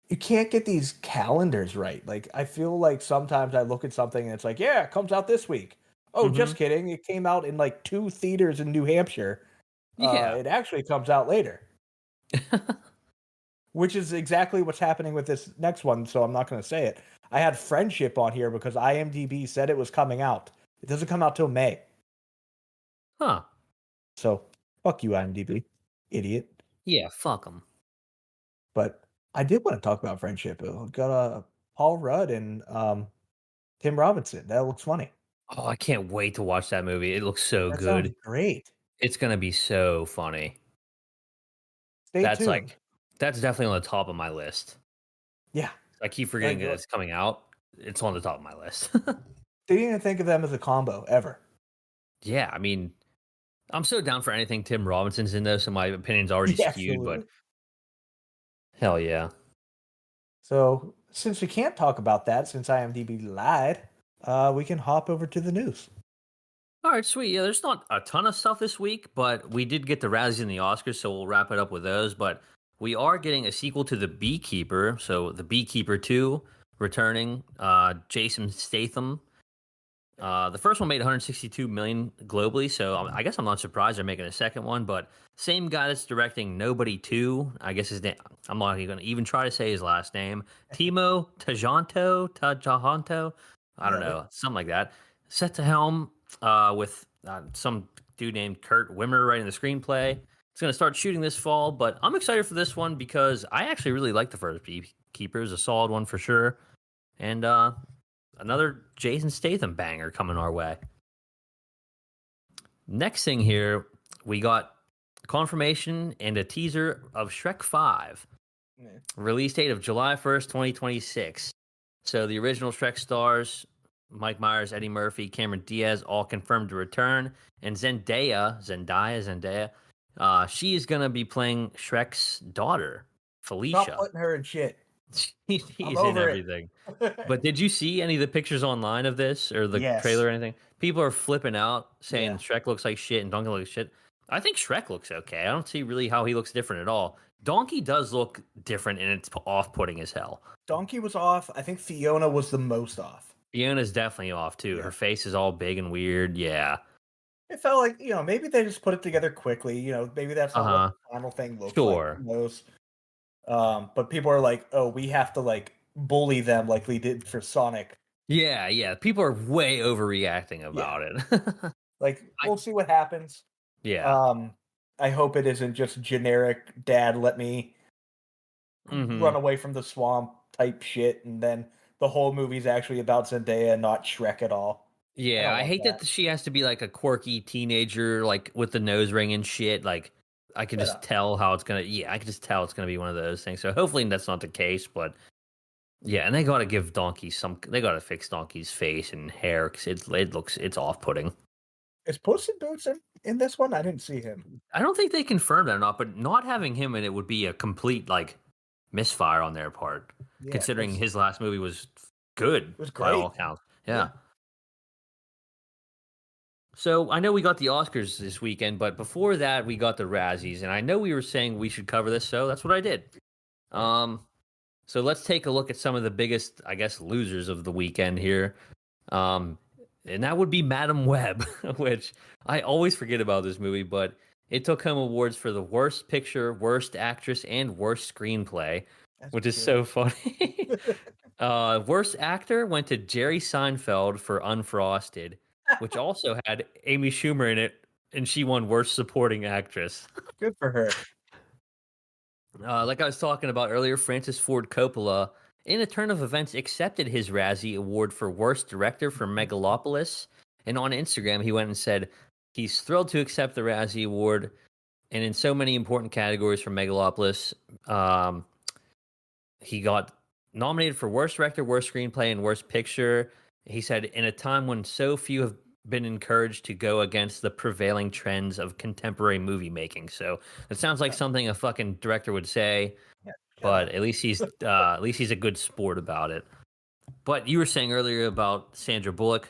you can't get these calendars right. Like I feel like sometimes I look at something and it's like, yeah, it comes out this week. Oh, Hmm. just kidding. It came out in like 2 theaters in New Hampshire. Yeah. It actually comes out later, which is exactly what's happening with this next one. So I'm not going to say it. I had Friendship on here because IMDb said it was coming out. It doesn't come out till May. Huh. So fuck you, IMDb, idiot. Yeah, fuck them. But I did want to talk about Friendship. It got Paul Rudd and Tim Robinson. That looks funny. Oh, I can't wait to watch that movie. It looks so That sounds good. great. It's gonna be so funny. Stay That's tuned. like that's definitely on the top of my list. Yeah. I keep forgetting Like, that it's coming out. It's on the top of my list. didn't even think of them as a combo ever. Yeah, I mean, I'm so down for anything Tim Robinson's in though, so my opinion's already Yeah, skewed, but absolutely. hell yeah. So since we can't talk about that, since IMDb lied, we can hop over to the news. All right, sweet. Yeah, there's not a ton of stuff this week, but we did get the Razzies and the Oscars, so we'll wrap it up with those. But we are getting a sequel to The Beekeeper. So The Beekeeper 2 returning. Jason Statham. The first one made 162 million globally, so I guess I'm not surprised they're making a second one. But same guy that's directing Nobody 2. I guess his name. I'm not even going to even try to say his last name. Timo Tajanto. I don't Whatever. know, something like that. Set to helm with some dude named Kurt Wimmer writing the screenplay. It's going to start shooting this fall, but I'm excited for this one because I actually really like the first Beekeeper. It's a solid one for sure. And another Jason Statham banger coming our way. Next thing here, we got confirmation and a teaser of Shrek 5. Yeah. Release date of July 1st, 2026. So the original Shrek stars, Mike Myers, Eddie Murphy, Cameron Diaz, all confirmed to return. And Zendaya, she is going to be playing Shrek's daughter, Stop Felicia. putting her in shit. I'm He's in over it. everything. But did you see any of the pictures online of this or the Yes. trailer or anything? People are flipping out saying Yeah. Shrek looks like shit and Donkey looks like shit. I think Shrek looks okay. I don't see really how he looks different at all. Donkey does look different and it's off-putting as hell. Donkey was off. I think Fiona was the most off. Fiona's definitely off too. Yeah. Her face is all big and weird. Yeah. It felt like, maybe they just put it together quickly. Maybe that's not what Uh-huh. the final thing looks like. Sure. Who knows? But people are like, oh, we have to like bully them like we did for Sonic. Yeah, yeah. People are way overreacting Yeah. about it. Like, I we'll see what happens. yeah. I hope it isn't just generic dad let me run Mhm. away from the swamp type shit, and then the whole movie's actually about Zendaya, not Shrek at all. I Yeah, don't I want hate that. that she has to be like a quirky teenager, like with the nose ring and shit. Like, I can Shut just up. tell how it's gonna. Yeah, I can just tell it's gonna be one of those things. So hopefully that's not the case. But yeah, and they gotta give Donkey some. They gotta fix Donkey's face and hair because it's off putting. Is Puss in Boots in this one? I didn't see him. I don't think they confirmed that or not, but not having him in it would be a complete like misfire on their part, Yeah, considering because his last movie was good it was by all great. accounts. Yeah. Yeah. So I know we got the Oscars this weekend, but before that we got the Razzies, and I know we were saying we should cover this, so that's what I did. Yeah. So let's take a look at some of the biggest, I guess, losers of the weekend here. Um, and that would be Madam Web, which I always forget about this movie, but it took home awards for the worst picture, worst actress, and worst screenplay, That's which is good. so funny. Worst actor went to Jerry Seinfeld for Unfrosted, which also had Amy Schumer in it, and she won Worst Supporting Actress. Good for her. Like I was talking about earlier, Francis Ford Coppola, in a turn of events, accepted his Razzie Award for Worst Director for Megalopolis. And on Instagram, he went and said he's thrilled to accept the Razzie Award. And in so many important categories for Megalopolis, he got nominated for Worst Director, Worst Screenplay, and Worst Picture. He said, in a time when so few have been encouraged to go against the prevailing trends of contemporary movie making. So it sounds like something a fucking director would say, Yeah, shut but up. at least he's a good sport about it. But you were saying earlier about Sandra Bullock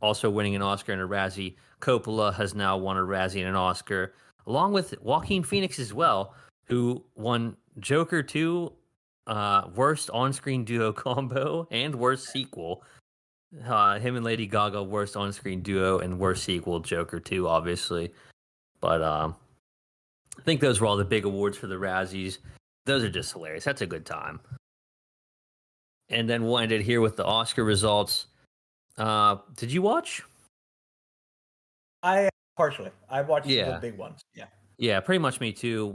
also winning an Oscar and a Razzie. Coppola has now won a Razzie and an Oscar, along with Joaquin Phoenix as well, who won Joker 2, worst on-screen duo combo and worst sequel. Him and Lady Gaga, worst on-screen duo and worst sequel, Joker 2, obviously. But I think those were all the big awards for the Razzies. Those are just hilarious. That's a good time. And then we'll end it here with the Oscar results. Did you watch? I partially. I watched the Yeah. big ones. Yeah. Yeah, pretty much me too.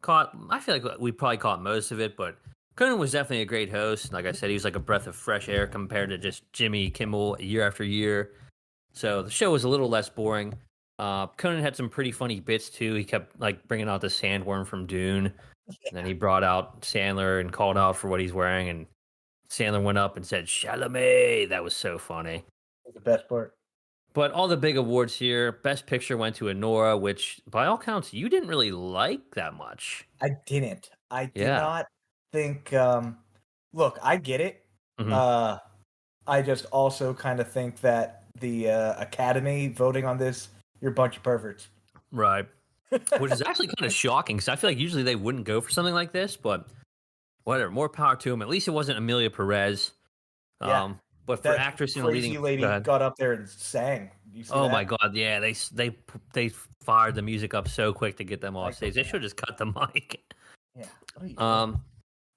I feel like we probably caught most of it, but Conan was definitely a great host. Like I said, he was like a breath of fresh air compared to just Jimmy Kimmel year after year. So the show was a little less boring. Conan had some pretty funny bits too. He kept like bringing out the sandworm from Dune, and then he brought out Sandler and called out for what he's wearing, and Sandler went up and said Chalamet. That was so funny. The best part. But all the big awards here, Best Picture went to Anora, which by all counts you didn't really like that much. I didn't. I did Yeah. not think. Look, I get it. Mhm. I just also kind of think that the Academy voting on this, you're a bunch of perverts. Right. Which is actually kind of shocking because I feel like usually they wouldn't go for something like this, but whatever. More power to them. At least it wasn't Amelia Perez. Yeah. But for That actress in a crazy leading, lady go ahead. got up there and sang. You see Oh that? my god, yeah, they fired the music up so quick to get them off Like, stage. They should have just cut the mic. yeah. What are you doing?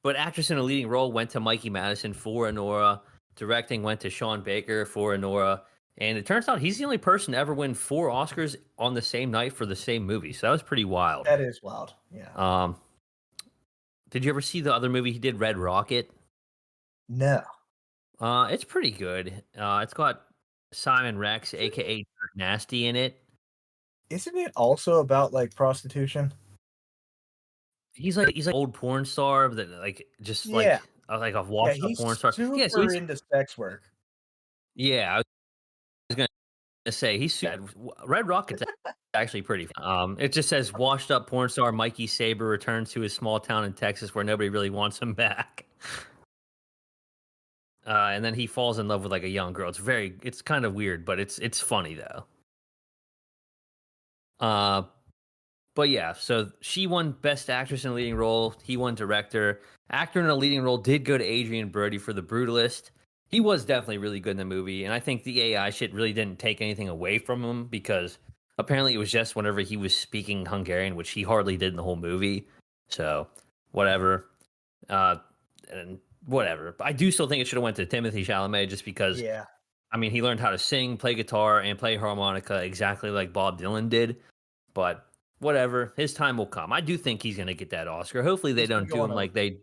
But actress in a leading role went to Mikey Madison for Anora. Directing went to Sean Baker for Anora. And it turns out he's the only person to ever win 4 Oscars on the same night for the same movie. So that was pretty wild. That is wild. Yeah. Did you ever see the other movie he did, Red Rocket? No. It's pretty good. It's got Simon Rex, aka Dirt Nasty, in it. Isn't it also about like prostitution? He's like old porn star that like just Yeah. like a Yeah, washed up he's porn star. super Yeah, so he's into sex work. yeah. I was gonna say he's Red Rocket's actually pretty. It just says washed up porn star Mikey Saber returns to his small town in Texas where nobody really wants him back. And then he falls in love with like a young girl. It's kind of weird, but it's funny though. But yeah, so she won Best Actress in a Leading Role. He won Director. Actor in a Leading Role did go to Adrian Brody for The Brutalist. He was definitely really good in the movie, and I think the AI shit really didn't take anything away from him because apparently it was just whenever he was speaking Hungarian, which he hardly did in the whole movie. So whatever, and whatever. But I do still think it should have went to Timothy Chalamet just because. Yeah. I mean, he learned how to sing, play guitar, and play harmonica exactly like Bob Dylan did. But whatever, his time will come. I do think he's going to get that Oscar. Hopefully, they don't do him like they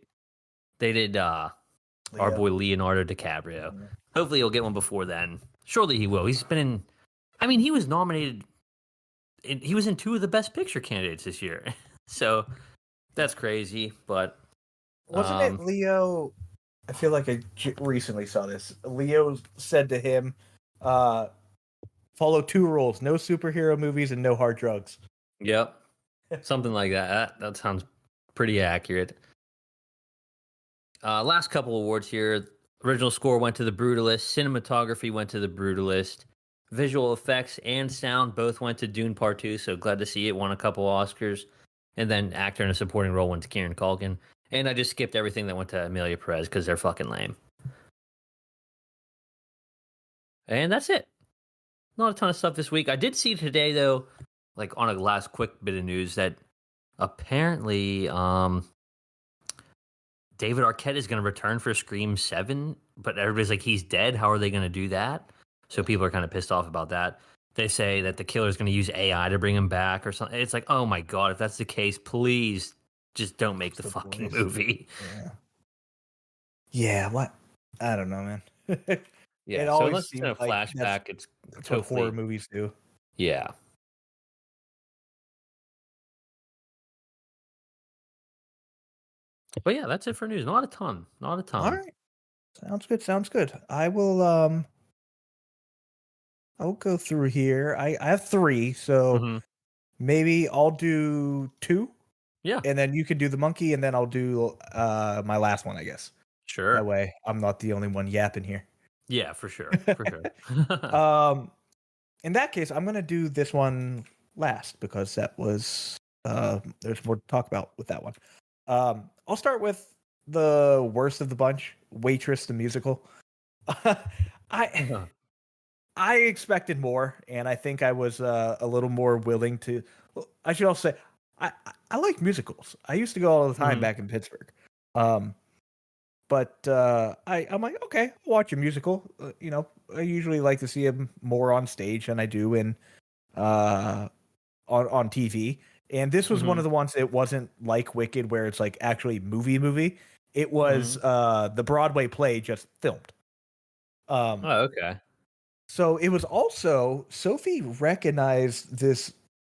did our boy Leonardo DiCaprio. Mm-hmm. Hopefully, he'll get one before then. Surely he will. He's been in. I mean, he was nominated. He was in 2 of the Best Picture candidates this year. So that's crazy. But wasn't it Leo? I feel like I recently saw this. Leo said to him, follow 2 rules: no superhero movies and no hard drugs. Yep. Something like that. That sounds pretty accurate. Last couple awards here. Original score went to The Brutalist. Cinematography went to The Brutalist. Visual effects and sound both went to Dune Part 2, so glad to see it. Won a couple Oscars. And then actor in a supporting role went to Kieran Culkin. And I just skipped everything that went to Amelia Perez because they're fucking lame. And that's it. Not a ton of stuff this week. I did see today, though, like on a last quick bit of news, that apparently David Arquette is going to return for Scream 7, but everybody's like, he's dead. How are they going to do that? So people are kind of pissed off about that. They say that the killer is going to use AI to bring him back or something. It's like, oh my God, if that's the case, please just don't make the fucking movie. Yeah, what? I don't know, man. Yeah, it so always unless it's in a like flashback, it's what totally horror movies do. Yeah. But yeah, that's it for news. Not a ton. All right. Sounds good. I will I'll go through here. I have 3, so maybe I'll do 2. Yeah. And then you can do the monkey, and then I'll do my last one, I guess. Sure. That way I'm not the only one yapping here. Yeah, for sure. For sure. In that case, I'm gonna do this one last because that was there's more to talk about with that one. I'll start with the worst of the bunch, Waitress the musical. I expected more, and I think I was a little more willing to. I should also say I like musicals. I used to go all the time back in Pittsburgh. But I'm like, okay, I'll watch a musical. I usually like to see him more on stage than I do in on TV. And this was one of the ones that wasn't like Wicked, where it's like actually movie. It was the Broadway play just filmed. Oh, okay. So it was also Sophie recognized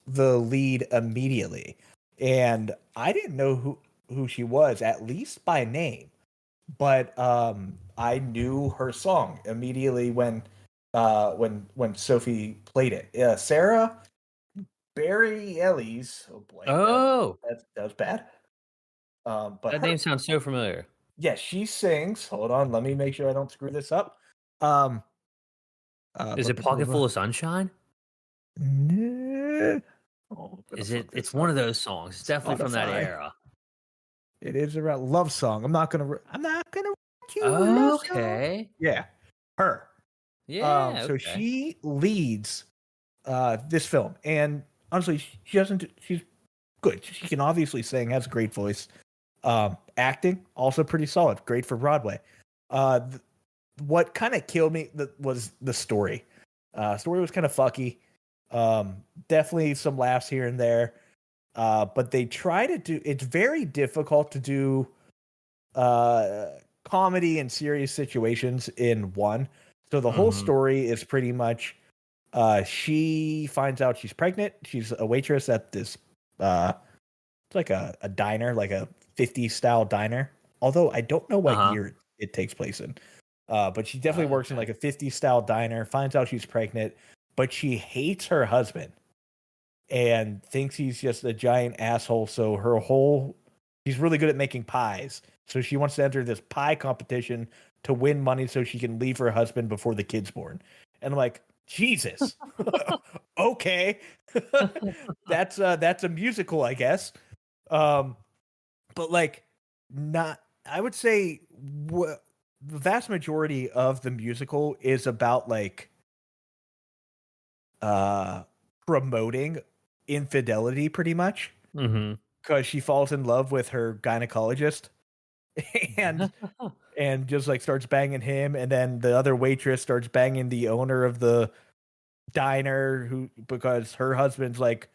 the lead immediately, and I didn't know who she was, at least by name, but I knew her song immediately when Sophie played it. Sarah Barry Ellis. Oh boy, Oh, that was bad. But that her, name sounds so familiar. yeah, she sings. Hold on, let me make sure I don't screw this up. Um, Is it Pocket Full of Sunshine? nah. Oh, I'm gonna Is fuck it? It's this one up. of those songs. It's definitely from that Spotify. era. It is about love song. I'm not gonna write you a love song. Okay. Yeah, her. Yeah. So Okay. she leads this film, and honestly, she doesn't. She's good. She can obviously sing, has a great voice. Acting also pretty solid. Great for Broadway. Th- what kind of killed me was the story. Story was kind of fucky. Definitely some laughs here and there. But they try to do. It's very difficult to do comedy and serious situations in one. So the whole Hmm. story is pretty much she finds out she's pregnant. She's a waitress at this it's like a diner, like a 50s style diner. Although I don't know Uh what huh. year it takes place in. But she definitely works in Okay. like a 50s style diner, finds out she's pregnant, but she hates her husband and thinks he's just a giant asshole. So she's really good at making pies. So she wants to enter this pie competition to win money so she can leave her husband before the kid's born. And I'm like, Jesus. Okay. That's a musical, I guess. Um, but like not I would say the vast majority of the musical is about like uh promoting infidelity pretty much Hmm. because she falls in love with her gynecologist and just like starts banging him, and then the other waitress starts banging the owner of the diner who because her husband's like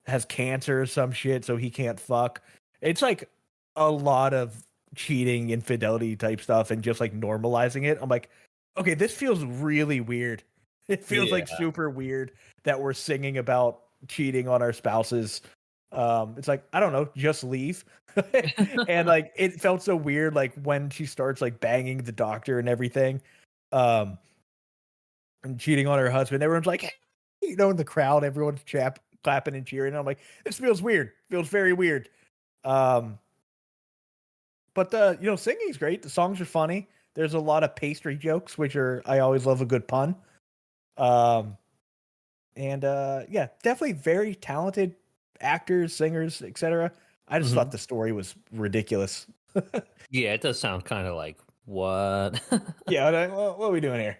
has cancer or some shit so he can't fuck. It's like a lot of cheating, infidelity type stuff and just like normalizing it. I'm like, okay, this feels really weird. It feels like Yeah. super weird that we're singing about cheating on our spouses. It's like, I don't know, just leave. And like it felt so weird like when she starts like banging the doctor and everything. Um and cheating on her husband. Everyone's like, hey, in the crowd, everyone's clapping and cheering. And I'm like, this feels weird. Feels very weird. Um, but the singing's great. The songs are funny. There's a lot of pastry jokes, which are I always love a good pun. Um, and yeah, definitely very talented actors, singers, etc. I just thought Hmm. the story was ridiculous. Yeah, it does sound kind of like what? Yeah, what are we doing here?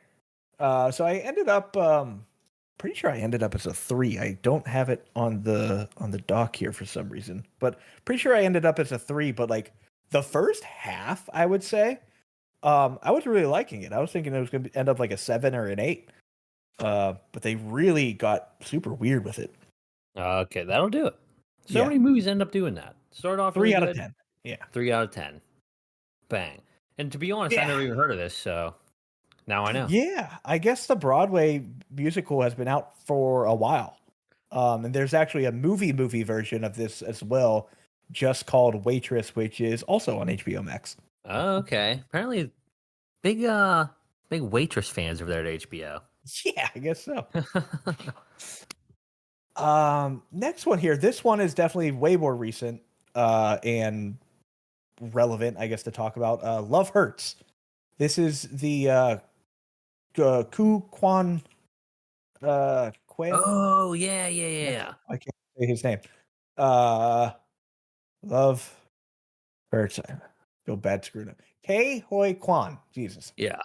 So I ended up pretty sure I ended up as a 3. I don't have it on the doc here for some reason, but pretty sure I ended up as a 3. But like the first half, I would say, I was really liking it. I was thinking it was going to end up like a 7 or an 8. But they really got super weird with it. Okay, that'll do it. So Yeah, many movies end up doing that. Start off really 3 out of good, 10. Yeah, 3 out of 10, bang. And to be honest, I yeah, never even heard of this, so now I know. yeah. I guess the Broadway musical has been out for a while. And there's actually a movie version of this as well, just called Waitress, which is also on HBO Max. Okay, apparently big big Waitress fans over there at HBO. Yeah, I guess so. Next one here. This one is definitely way more recent and relevant, I guess, to talk about. Love Hurts. This is the Ku Kwan Quinn. Oh yeah, yeah, Yeah, yeah, I can't say his name. Uh, Love Hurts. I feel bad screwing up. K Hoi Kwan. Jesus. yeah.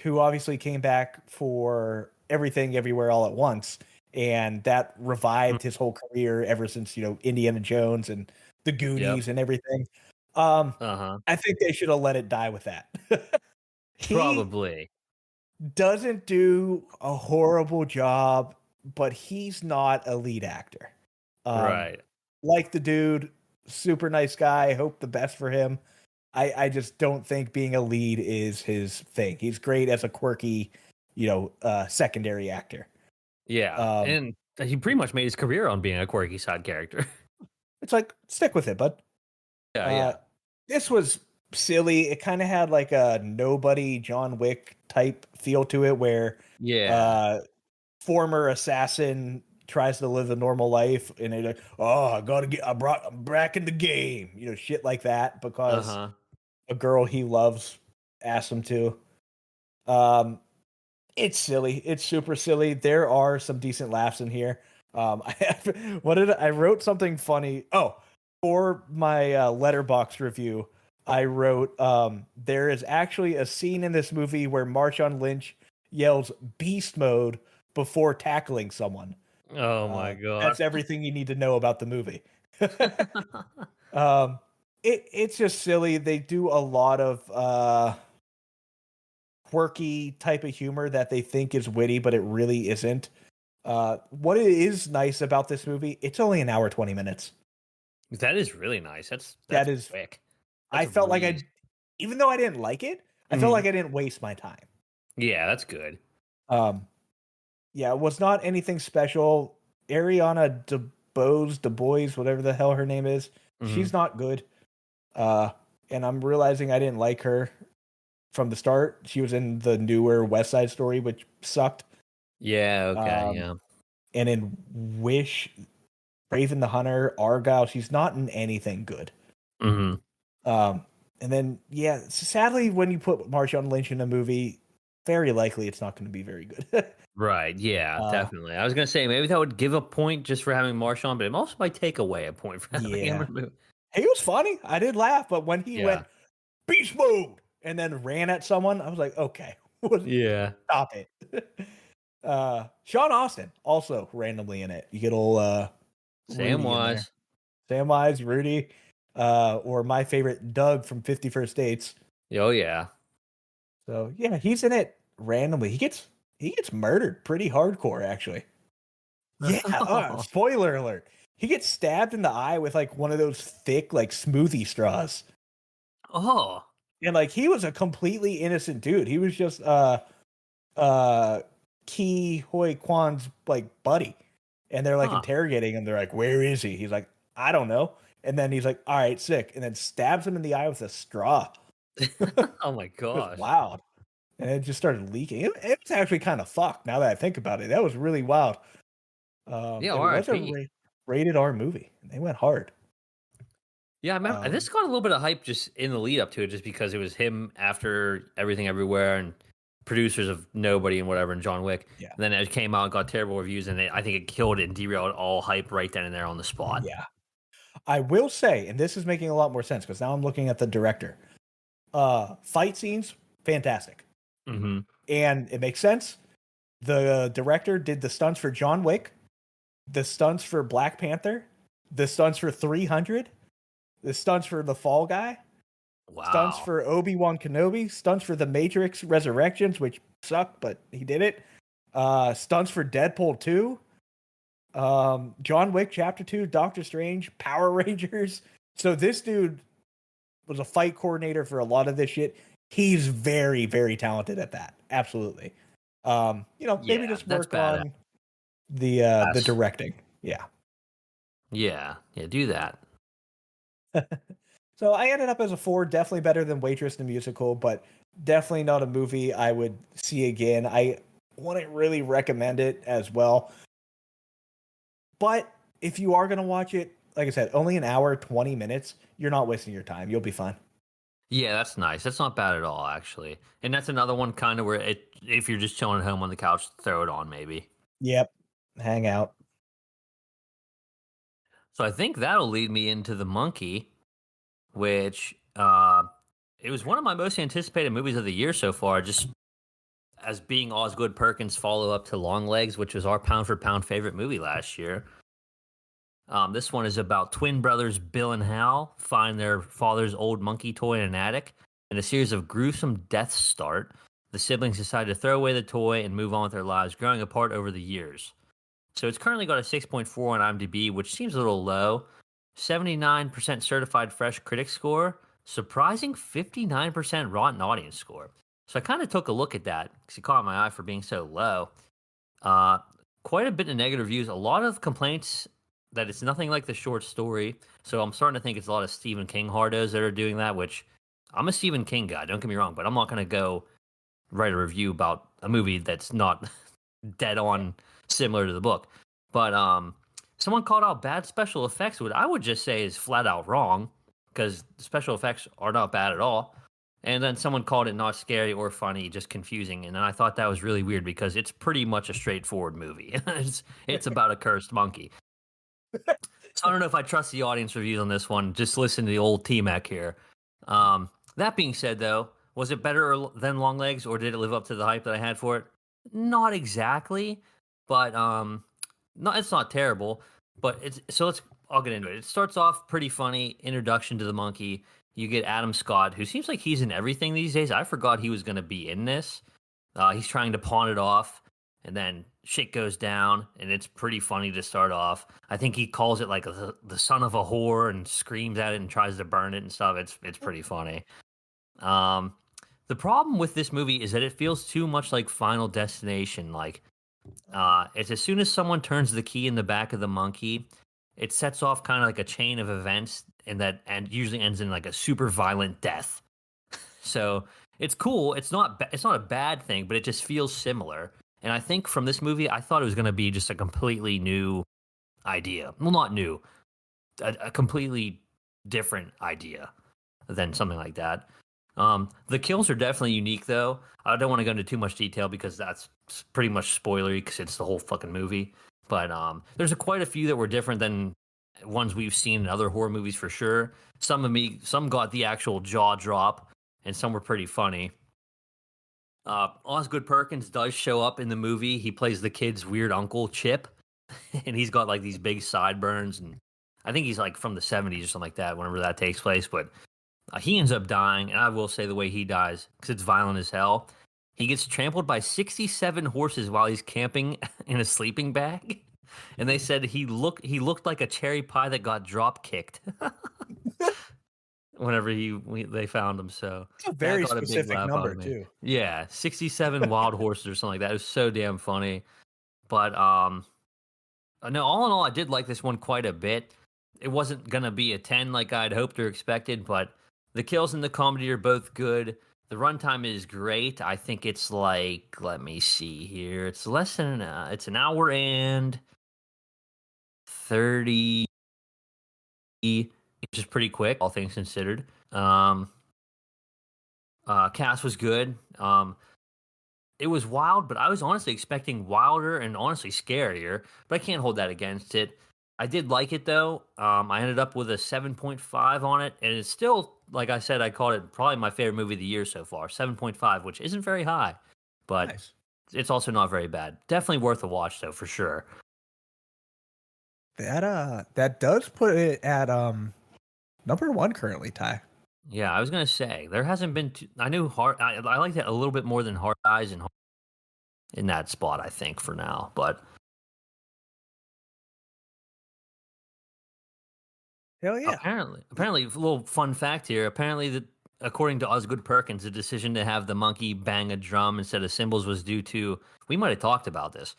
Who obviously came back for Everything Everywhere All at Once, and that Mm, revived his whole career ever since Indiana Jones and the yep. Goonies and everything. Um, Uh huh. I think they should have let it die with that. He Probably. doesn't do a horrible job, but he's not a lead actor. Um, Right. like the dude, super nice guy. Hope the best for him. I just don't think being a lead is his thing. He's great as a quirky secondary actor. Yeah, Um, and he pretty much made his career on being a quirky side character. it's like, stick with it, bud. Yeah, Uh, yeah, this was silly. It kind of had like a nobody John Wick type feel to it, where yeah. uh, former assassin tries to live a normal life, and they're like, "Oh, I'm back in the game," shit like that, Uh because huh. a girl he loves asked him to. Um, it's silly. It's super silly. There are some decent laughs in here. I wrote something funny. Oh, for my letterbox review, I wrote there is actually a scene in this movie where Marshawn Lynch yells "beast mode" before tackling someone. Oh my god. That's everything you need to know about the movie. um, it's just silly. They do a lot of quirky type of humor that they think is witty, but it really isn't. What is nice about this movie, it's only an hour 20 minutes. That is really nice. That That's is, quick. That's I a felt like breeze. even though I didn't like it, I felt Mhm. like I didn't waste my time. Yeah, that's good. Um, yeah, it was not anything special. Ariana DeBose, whatever the hell her name is, Hmm. she's not good. Uh, and I'm realizing I didn't like her from the start. She was in the newer West Side Story, which sucked. Yeah. Okay. Um, Yeah. and in Wish, Raven the Hunter, Argyle, she's not in anything good. Hmm. Um, and then yeah, sadly, when you put Marshawn Lynch in a movie, very likely it's not going to be very good. Right. Yeah. uh, Definitely. I was gonna say maybe that would give a point just for having Marshawn, but it also might take away a point for having him yeah, removed. he was funny. I did laugh, but when he Yeah. went beast mode and then ran at someone, I was like, okay, Yeah. stop it. Sean Austin also randomly in it. You get old Rudy in there. Samwise. Samwise, Rudy, or my favorite Doug from 50 First Dates. Oh yeah. So yeah, he's in it randomly. He gets murdered pretty hardcore, actually. Yeah. Spoiler alert. He gets stabbed in the eye with like one of those thick like smoothie straws. Oh. And like he was a completely innocent dude. He was just uh Ki Hoi Kwan's like buddy. And they're like Huh. interrogating him. They're like, "Where is he?" He's like, "I don't know." And then he's like, "All right, sick." And then stabs him in the eye with a straw. Oh my It was gosh. wild. And it just started leaking. It was actually kind of fucked now that I think about it. That was really wild. Yeah. It was a R.I.P. rated R movie. They went hard. Yeah, I remember Um, this got a little bit of hype just in the lead up to it, just because it was him after Everything Everywhere and producers of Nobody and whatever and John Wick. yeah, And then it came out, got terrible reviews, and I think it killed it and derailed all hype right then and there on the spot. yeah. I will say, and this is making a lot more sense because now I'm looking at the director. Fight scenes, fantastic, Hmm. and it makes sense. The director did the stunts for John Wick, the stunts for Black Panther, the stunts for 300, the stunts for The Fall Guy, stunts Wow. for Obi-Wan Kenobi, stunts for The Matrix Resurrections, which sucked, but he did it. Stunts for Deadpool 2, John Wick Chapter 2, Doctor Strange, Power Rangers. So this dude was a fight coordinator for a lot of this shit. He's very, very talented at that. Absolutely. Maybe Yeah, just that's work badass. on the directing. Yeah. Yeah, yeah, do that. So I ended up as a 4, definitely better than Waitress the musical, but definitely not a movie I would see again. I wouldn't really recommend it as well. But if you are going to watch it, like I said, only an hour, 20 minutes, you're not wasting your time. You'll be fine. Yeah, that's nice. That's not bad at all, actually. And that's another one kind of where if you're just chilling at home on the couch, throw it on maybe. Yep. Hang out. So I think that'll lead me into The Monkey, which it was one of my most anticipated movies of the year so far, just as being Osgood Perkins' follow up to Longlegs, which was our pound for pound favorite movie last year. This one is about twin brothers Bill and Hal find their father's old monkey toy in an attic, and a series of gruesome deaths start. The siblings decide to throw away the toy and move on with their lives, growing apart over the years. So it's currently got a 6.4 on IMDb, which seems a little low. 79% certified fresh critic score, surprising 59% rotten audience score. So I kind of took a look at that because it caught my eye for being so low. Uh, Quite a bit of negative reviews. A lot of complaints that it's nothing like the short story. So I'm starting to think it's a lot of Stephen King hardos that are doing that. Which I'm a Stephen King guy. Don't get me wrong, but I'm not going to go write a review about a movie that's not dead on similar to the book. But someone called out bad special effects, what I would just say is flat out wrong because special effects are not bad at all. And then someone called it not scary or funny, just confusing. And then I thought that was really weird because it's pretty much a straightforward movie. It's about a cursed monkey. So I don't know if I trust the audience reviews on this one. Just listen to the old T-Mac here. That being said, though, was it better than Longlegs, or did it live up to the hype that I had for it? Not exactly, but no, it's not terrible. But it's so let's. I'll get into it. It starts off pretty funny. Introduction to the monkey. You get Adam Scott, who seems like he's in everything these days. I forgot he was going to be in this. He's trying to pawn it off, and then shit goes down, and it's pretty funny to start off. I think he calls it like the son of a whore and screams at it and tries to burn it and stuff. It's pretty funny. The problem with this movie is that it feels too much like Final Destination. Like, it's as soon as someone turns the key in the back of the monkey, it sets off kind of like a chain of events, and usually ends in like a super violent death. So it's cool. It's not a bad thing, but it just feels similar. And I think from this movie, I thought it was going to be just a completely new idea. Well, not new, a completely different idea than something like that. The kills are definitely unique, though. I don't want to go into too much detail because that's pretty much spoilery because it's the whole fucking movie. But there's quite a few that were different than ones we've seen in other horror movies for sure. Some got the actual jaw drop, and some were pretty funny. Osgood Perkins does show up in the movie. He plays the kid's weird uncle Chip, and he's got like these big sideburns, and I think he's like from the 70s or something like that. Whenever that takes place, but he ends up dying, and I will say the way he dies, because it's violent as hell. He gets trampled by 67 horses while he's camping in a sleeping bag, and they said he looked like a cherry pie that got drop kicked. Whenever they found him, so It's a that very got a big specific laugh out number of me. too. Yeah, 67 wild horses or something like that. It was so damn funny. But no, all in all, I did like this one quite a bit. It wasn't gonna be a 10 like I'd hoped or expected, but the kills and the comedy are both good. The runtime is great. I think it's like, let me see here. It's less than it's an hour and 30, which is pretty quick, all things considered. Cast was good. It was wild, but I was honestly expecting wilder and honestly scarier. But I can't hold that against it. I did like it though. I ended up with a 7.5 on it, and it's still, like I said, I called it probably my favorite movie of the year so far. 7.5, which isn't very high, but Nice. it's also not very bad. Definitely worth a watch though, for sure. That does put it at number one currently, Ty. Yeah, I was gonna say there hasn't been. I knew hard. I liked it a little bit more than Hard Eyes and in that spot. I think for now, but Hell yeah. apparently, a little fun fact here. Apparently, according to Osgood Perkins, the decision to have the monkey bang a drum instead of cymbals was due to. We might have talked about this.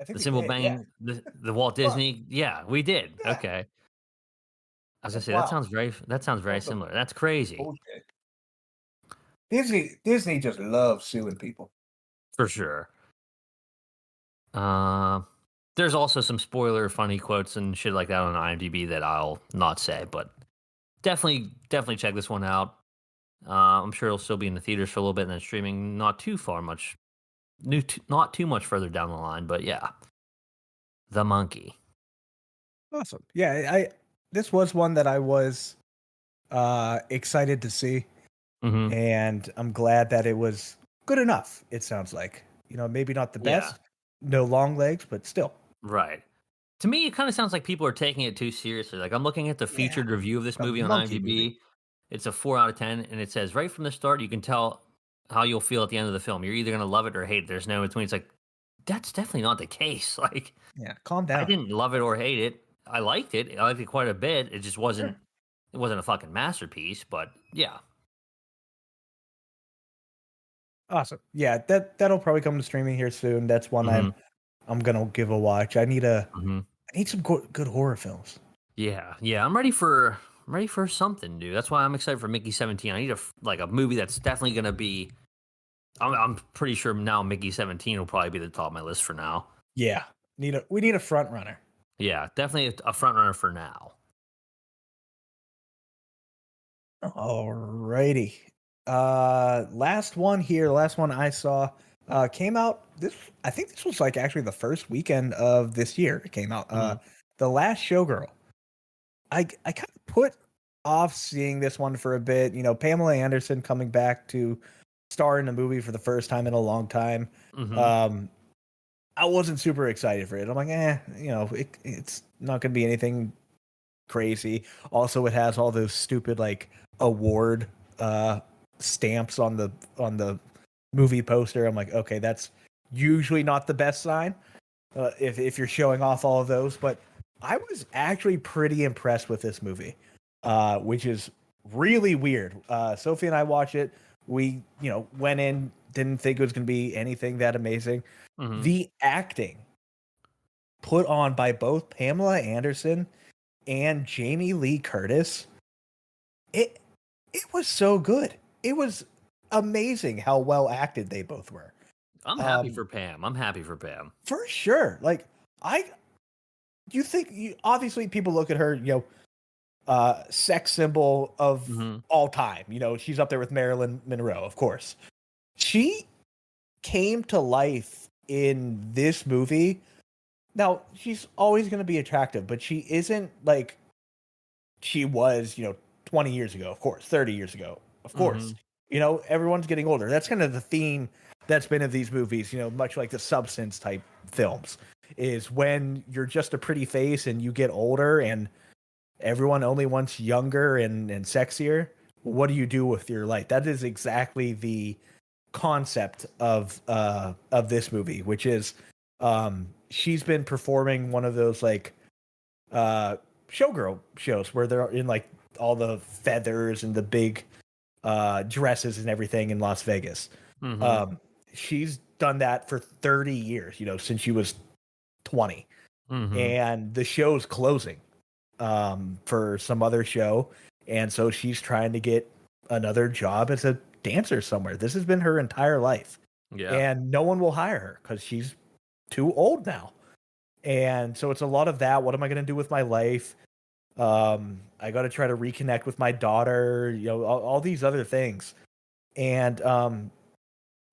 I think The we cymbal did, yeah. banging, the Walt Disney. Yeah, we did. Yeah. Okay. I was gonna That's say wild. that sounds very That's some similar. That's crazy bullshit. Disney just loves suing people. for sure. Uh, there's also some spoiler funny quotes and shit like that on IMDb that I'll not say, but definitely check this one out. I'm sure it'll still be in the theaters for a little bit and then streaming not too much further down the line, but yeah. The Monkey. Awesome. Yeah, this was one that I was excited to see, Mm-hmm. and I'm glad that it was good enough. It sounds like, maybe not the Yeah. best, no long legs, but still. Right. To me, it kind of sounds like people are taking it too seriously. Like I'm looking at the featured review of this The movie on monkey IMDb. movie. It's a 4 out of 10, and it says right from the start you can tell how you'll feel at the end of the film. You're either gonna love it or hate it. There's no in between. It's like that's definitely not the case. Like Yeah, calm I down. didn't love it or hate it. I liked it. I liked it quite a bit. It just wasn't. Sure. It wasn't a fucking masterpiece, but yeah. Awesome. Yeah, that'll probably come to streaming here soon. That's one Hmm. I'm gonna give a watch. Hmm. I need some good horror films. Yeah, yeah, I'm ready for something new. That's why I'm excited for Mickey 17. I need like a movie that's definitely gonna be. I'm pretty sure now Mickey 17 will probably be the top of my list for now. Yeah, we need a front runner. Yeah, definitely a front runner for now. Alrighty. Last one here. Last one I saw came out this. I think this was like actually the first weekend of this year. It came out. Hmm. The Last Showgirl. I kind of put off seeing this one for a bit. You know, Pamela Anderson coming back to star in a movie for the first time in a long time. Hmm. Um, I wasn't super excited for it. I'm like, you know, it's not going to be anything crazy. Also, it has all those stupid like award stamps on the movie poster. I'm like, okay, that's usually not the best sign if you're showing off all of those. But I was actually pretty impressed with this movie, which is really weird. Sophie and I watched it. We went in, didn't think it was going to be anything that amazing. Hmm. The acting put on by both Pamela Anderson and Jamie Lee Curtis, it it was so good. It was amazing how well acted they both were. I'm happy Um, for Pam. I'm happy for Pam. for sure. Like I, you think obviously people look at her, sex symbol of Hmm. all time. You know, she's up there with Marilyn Monroe, of course. She came to life in this movie. Now she's always going to be attractive, but she isn't like she was, 20 years ago, of course, 30 years ago, of Hmm. course. You know, everyone's getting older. That's kind of the theme that's been of these movies, much like the Substance type films, is when you're just a pretty face and you get older and everyone only wants younger and sexier. What do you do with your life? That is exactly the concept of this movie, which is she's been performing one of those like uh showgirl shows where they're in like all the feathers and the big dresses and everything in Las Vegas. Hmm. Um she's done that for 30 years, since she was 20. Hmm. And the show's closing for some other show, and so she's trying to get another job as a dancer somewhere. This has been her entire life, Yeah. and no one will hire her because she's too old now. And so it's a lot of that. What am I going to do with my life? I got to try to reconnect with my daughter, all these other things. And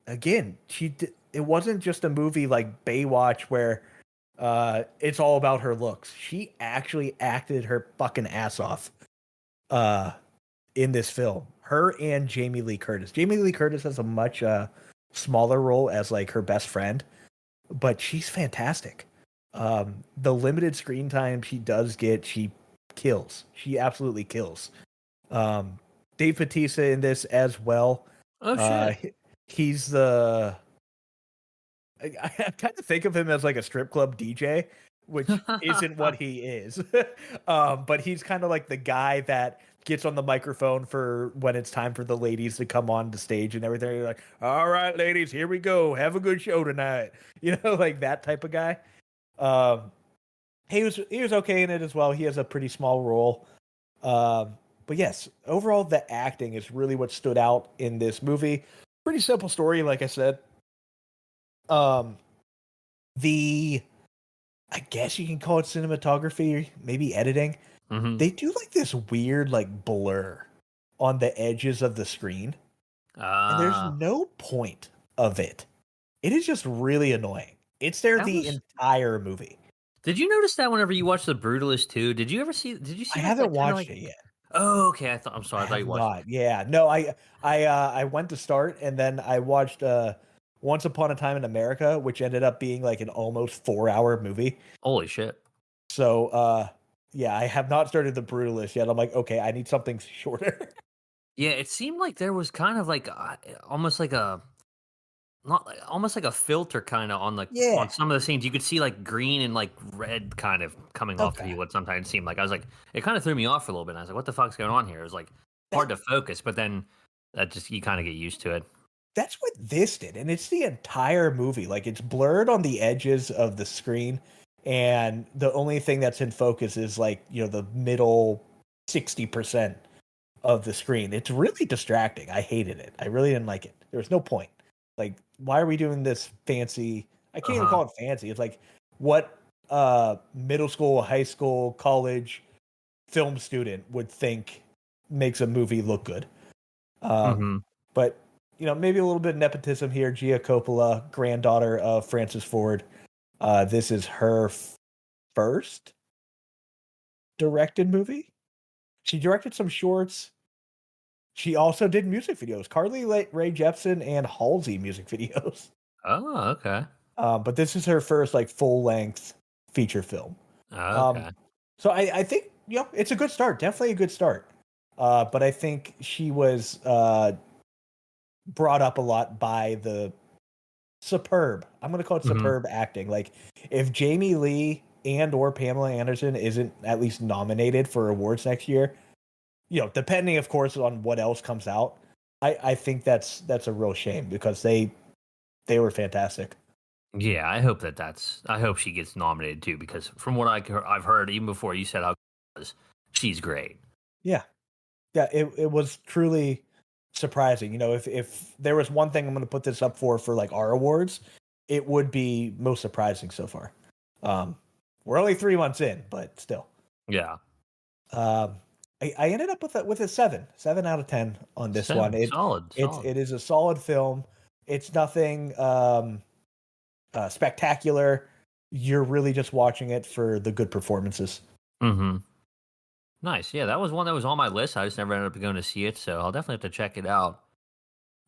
again, it wasn't just a movie like Baywatch where it's all about her looks. She actually acted her fucking ass off uh in this film. Her and Jamie Lee Curtis. Jamie Lee Curtis has a much smaller role as like her best friend, but she's fantastic. The limited screen time she does get, she kills. She absolutely kills. Um, Dave Bautista in this as well. Oh Uh, shit. he's the I kind of think of him as like a strip club DJ, which isn't what he is. But he's kind of like the guy that gets on the microphone for when it's time for the ladies to come on the stage and everything. You're like, all right, ladies, here we go. Have a good show tonight. Like that type of guy. Um, he was okay in it as well. He has a pretty small role. But yes, overall the acting is really what stood out in this movie. Pretty simple story, like I said. Um, the I guess you can call it cinematography, maybe editing. Hmm. They do like this weird like blur on the edges of the screen, and there's Uh, no point of it. It is just really annoying. It's there that the was. entire movie. Did you notice that whenever you watched The Brutalist 2? Did you I see haven't kind of watched like? it yet. Oh, okay. I'm I sorry. I thought have you watched. not. Yeah, no. I went to start and then I watched Once Upon a Time in America, which ended up being like an almost 4 hour movie. Holy shit. So yeah, I have not started The Brutalist yet. I'm like, okay, I need something shorter. Yeah, it seemed like there was kind of like almost like a not like, almost like a filter kind of on Yeah. some of the scenes. You could see like green and like red kind of coming off of Okay. you. What sometimes seemed like I was like, it kind of threw me off for a little bit. And I was like, what the fuck's going on here? It was like hard That to focus, but then that just you kind of get used to it. that's what this did, and it's the entire movie. Like it's blurred on the edges of the screen, and the only thing that's in focus is like the middle 60% of the screen. It's really distracting. I hated it. I really didn't like it. There was no point. Like, why are we doing this fancy? I can't even Uh-huh. call it fancy. It's like what middle school, high school, college film student would think makes a movie look good. Mm-hmm. But maybe a little bit of nepotism here. Gia Coppola, granddaughter of Francis Ford. This is her first directed movie. She directed some shorts. She also did music videos. Carly Rae Jepsen and Halsey music videos. Oh, okay. But this is her first like full length feature film. Okay. So I think it's a good start. Definitely a good start. But I think she was brought up a lot by the superb. I'm going to call it Mm-hmm. superb acting. Like if Jamie Lee and or Pamela Anderson isn't at least nominated for awards next year, depending of course on what else comes out, I think that's a real shame because they were fantastic. Yeah, I hope I hope she gets nominated too, because from what I've heard, even before you said how she's great. Yeah. Yeah, it was truly surprising. If there was one thing I'm going to put this up for like our awards, it would be most surprising so far. We're only 3 months in, but still. Yeah. Um, I ended up with a 7 out of 10 on this one. 7. Solid. It Solid. is a solid film. It's nothing spectacular. You're really just watching it for the good performances. Mm-hmm. Nice. Yeah, that was one that was on my list. I just never ended up going to see it, so I'll definitely have to check it out.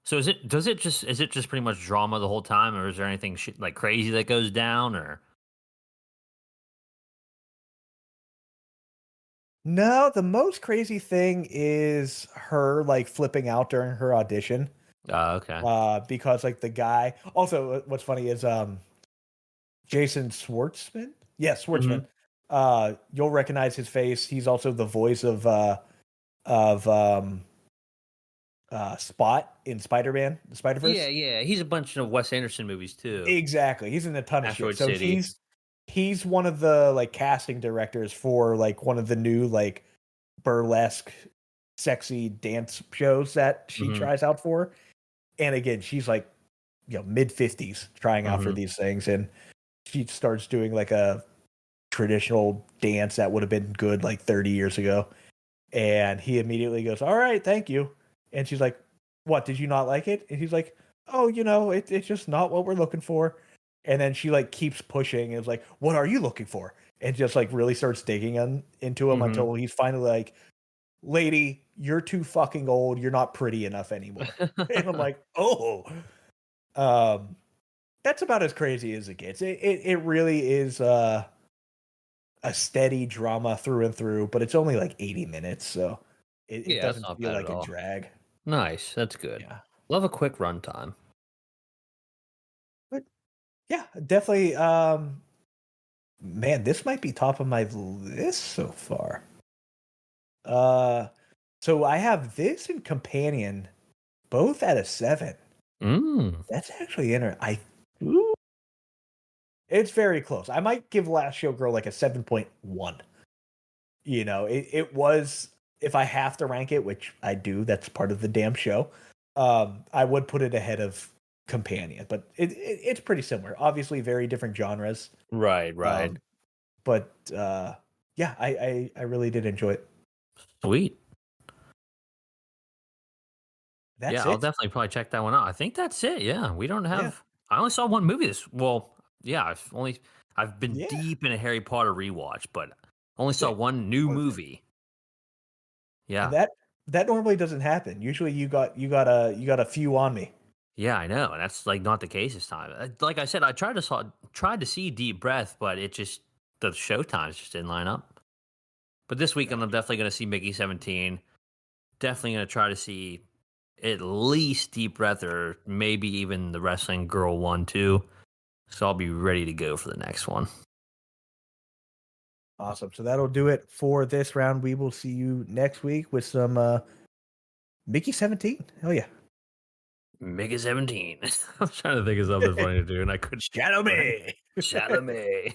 So is it just pretty much drama the whole time, or is there anything like crazy that goes down, or? No, the most crazy thing is her like flipping out during her audition. Okay. Because like the guy also what's funny is Jason Schwartzman. Yeah, Mm-hmm. Schwartzman. You'll recognize his face. He's also the voice of Spot in Spider-Man, the Yeah, Spider-Verse. yeah. He's a bunch of Wes Anderson movies too. Exactly. He's in a ton of shit. Asteroid So City. he's one of the like casting directors for like one of the new like burlesque sexy dance shows that she Mm-hmm. tries out for. And again, she's like, mid 50s trying out for Mm-hmm. these things, and she starts doing like a traditional dance that would have been good like 30 years ago. And he immediately goes, "All right, thank you." And she's like, "What, did you not like it?" And he's like, "Oh, it's just not what we're looking for." And then she like keeps pushing and is like, "What are you looking for?" And just like really starts digging into him Mm-hmm. until he's finally like, "Lady, you're too fucking old. You're not pretty enough anymore." And I'm like, "Oh." Um, that's about as crazy as it gets. It really is a steady drama through and through, but it's only like 80 minutes, so it Yeah, that's doesn't not feel bad at like a all. drag. Nice. That's good. Yeah. Love a quick runtime. But yeah, definitely man, this might be top of my list so far. Uh so I have this and Companion both at a 7. Mm. That's actually ooh, it's very close. I might give Last Showgirl like a 7.1. It was, if I have to rank it, which I do, that's part of the damn show. I would put it ahead of Companion, but it's pretty similar. Obviously, very different genres. Right, right. Um, but yeah, I really did enjoy it. Sweet. That's Yeah, I'll it. definitely probably check that one out. I think that's it. Yeah, we don't Yeah, have. I only saw one movie this. Well, yeah, I've been yeah. deep in a Harry Potter rewatch, but only saw Same. one new Totally same. movie. And Yeah, that normally doesn't happen. Usually, you got a few on me. yeah, I know, and that's like not the case this time. Like I said, I tried to see Deep Breath, but it just the show times just didn't line up. But this weekend, I'm Gotcha. definitely going to see Mickey 17. Definitely going to try to see at least Deep Breath or maybe even the Wrestling Girl one too. So I'll be ready to go for the next one. Awesome. So that'll do it for this round. We will see you next week with some Mickey 17. Hell yeah. Mega 17. I was trying to think of something funny to do, and I couldn't. Shadow me. Chalamet.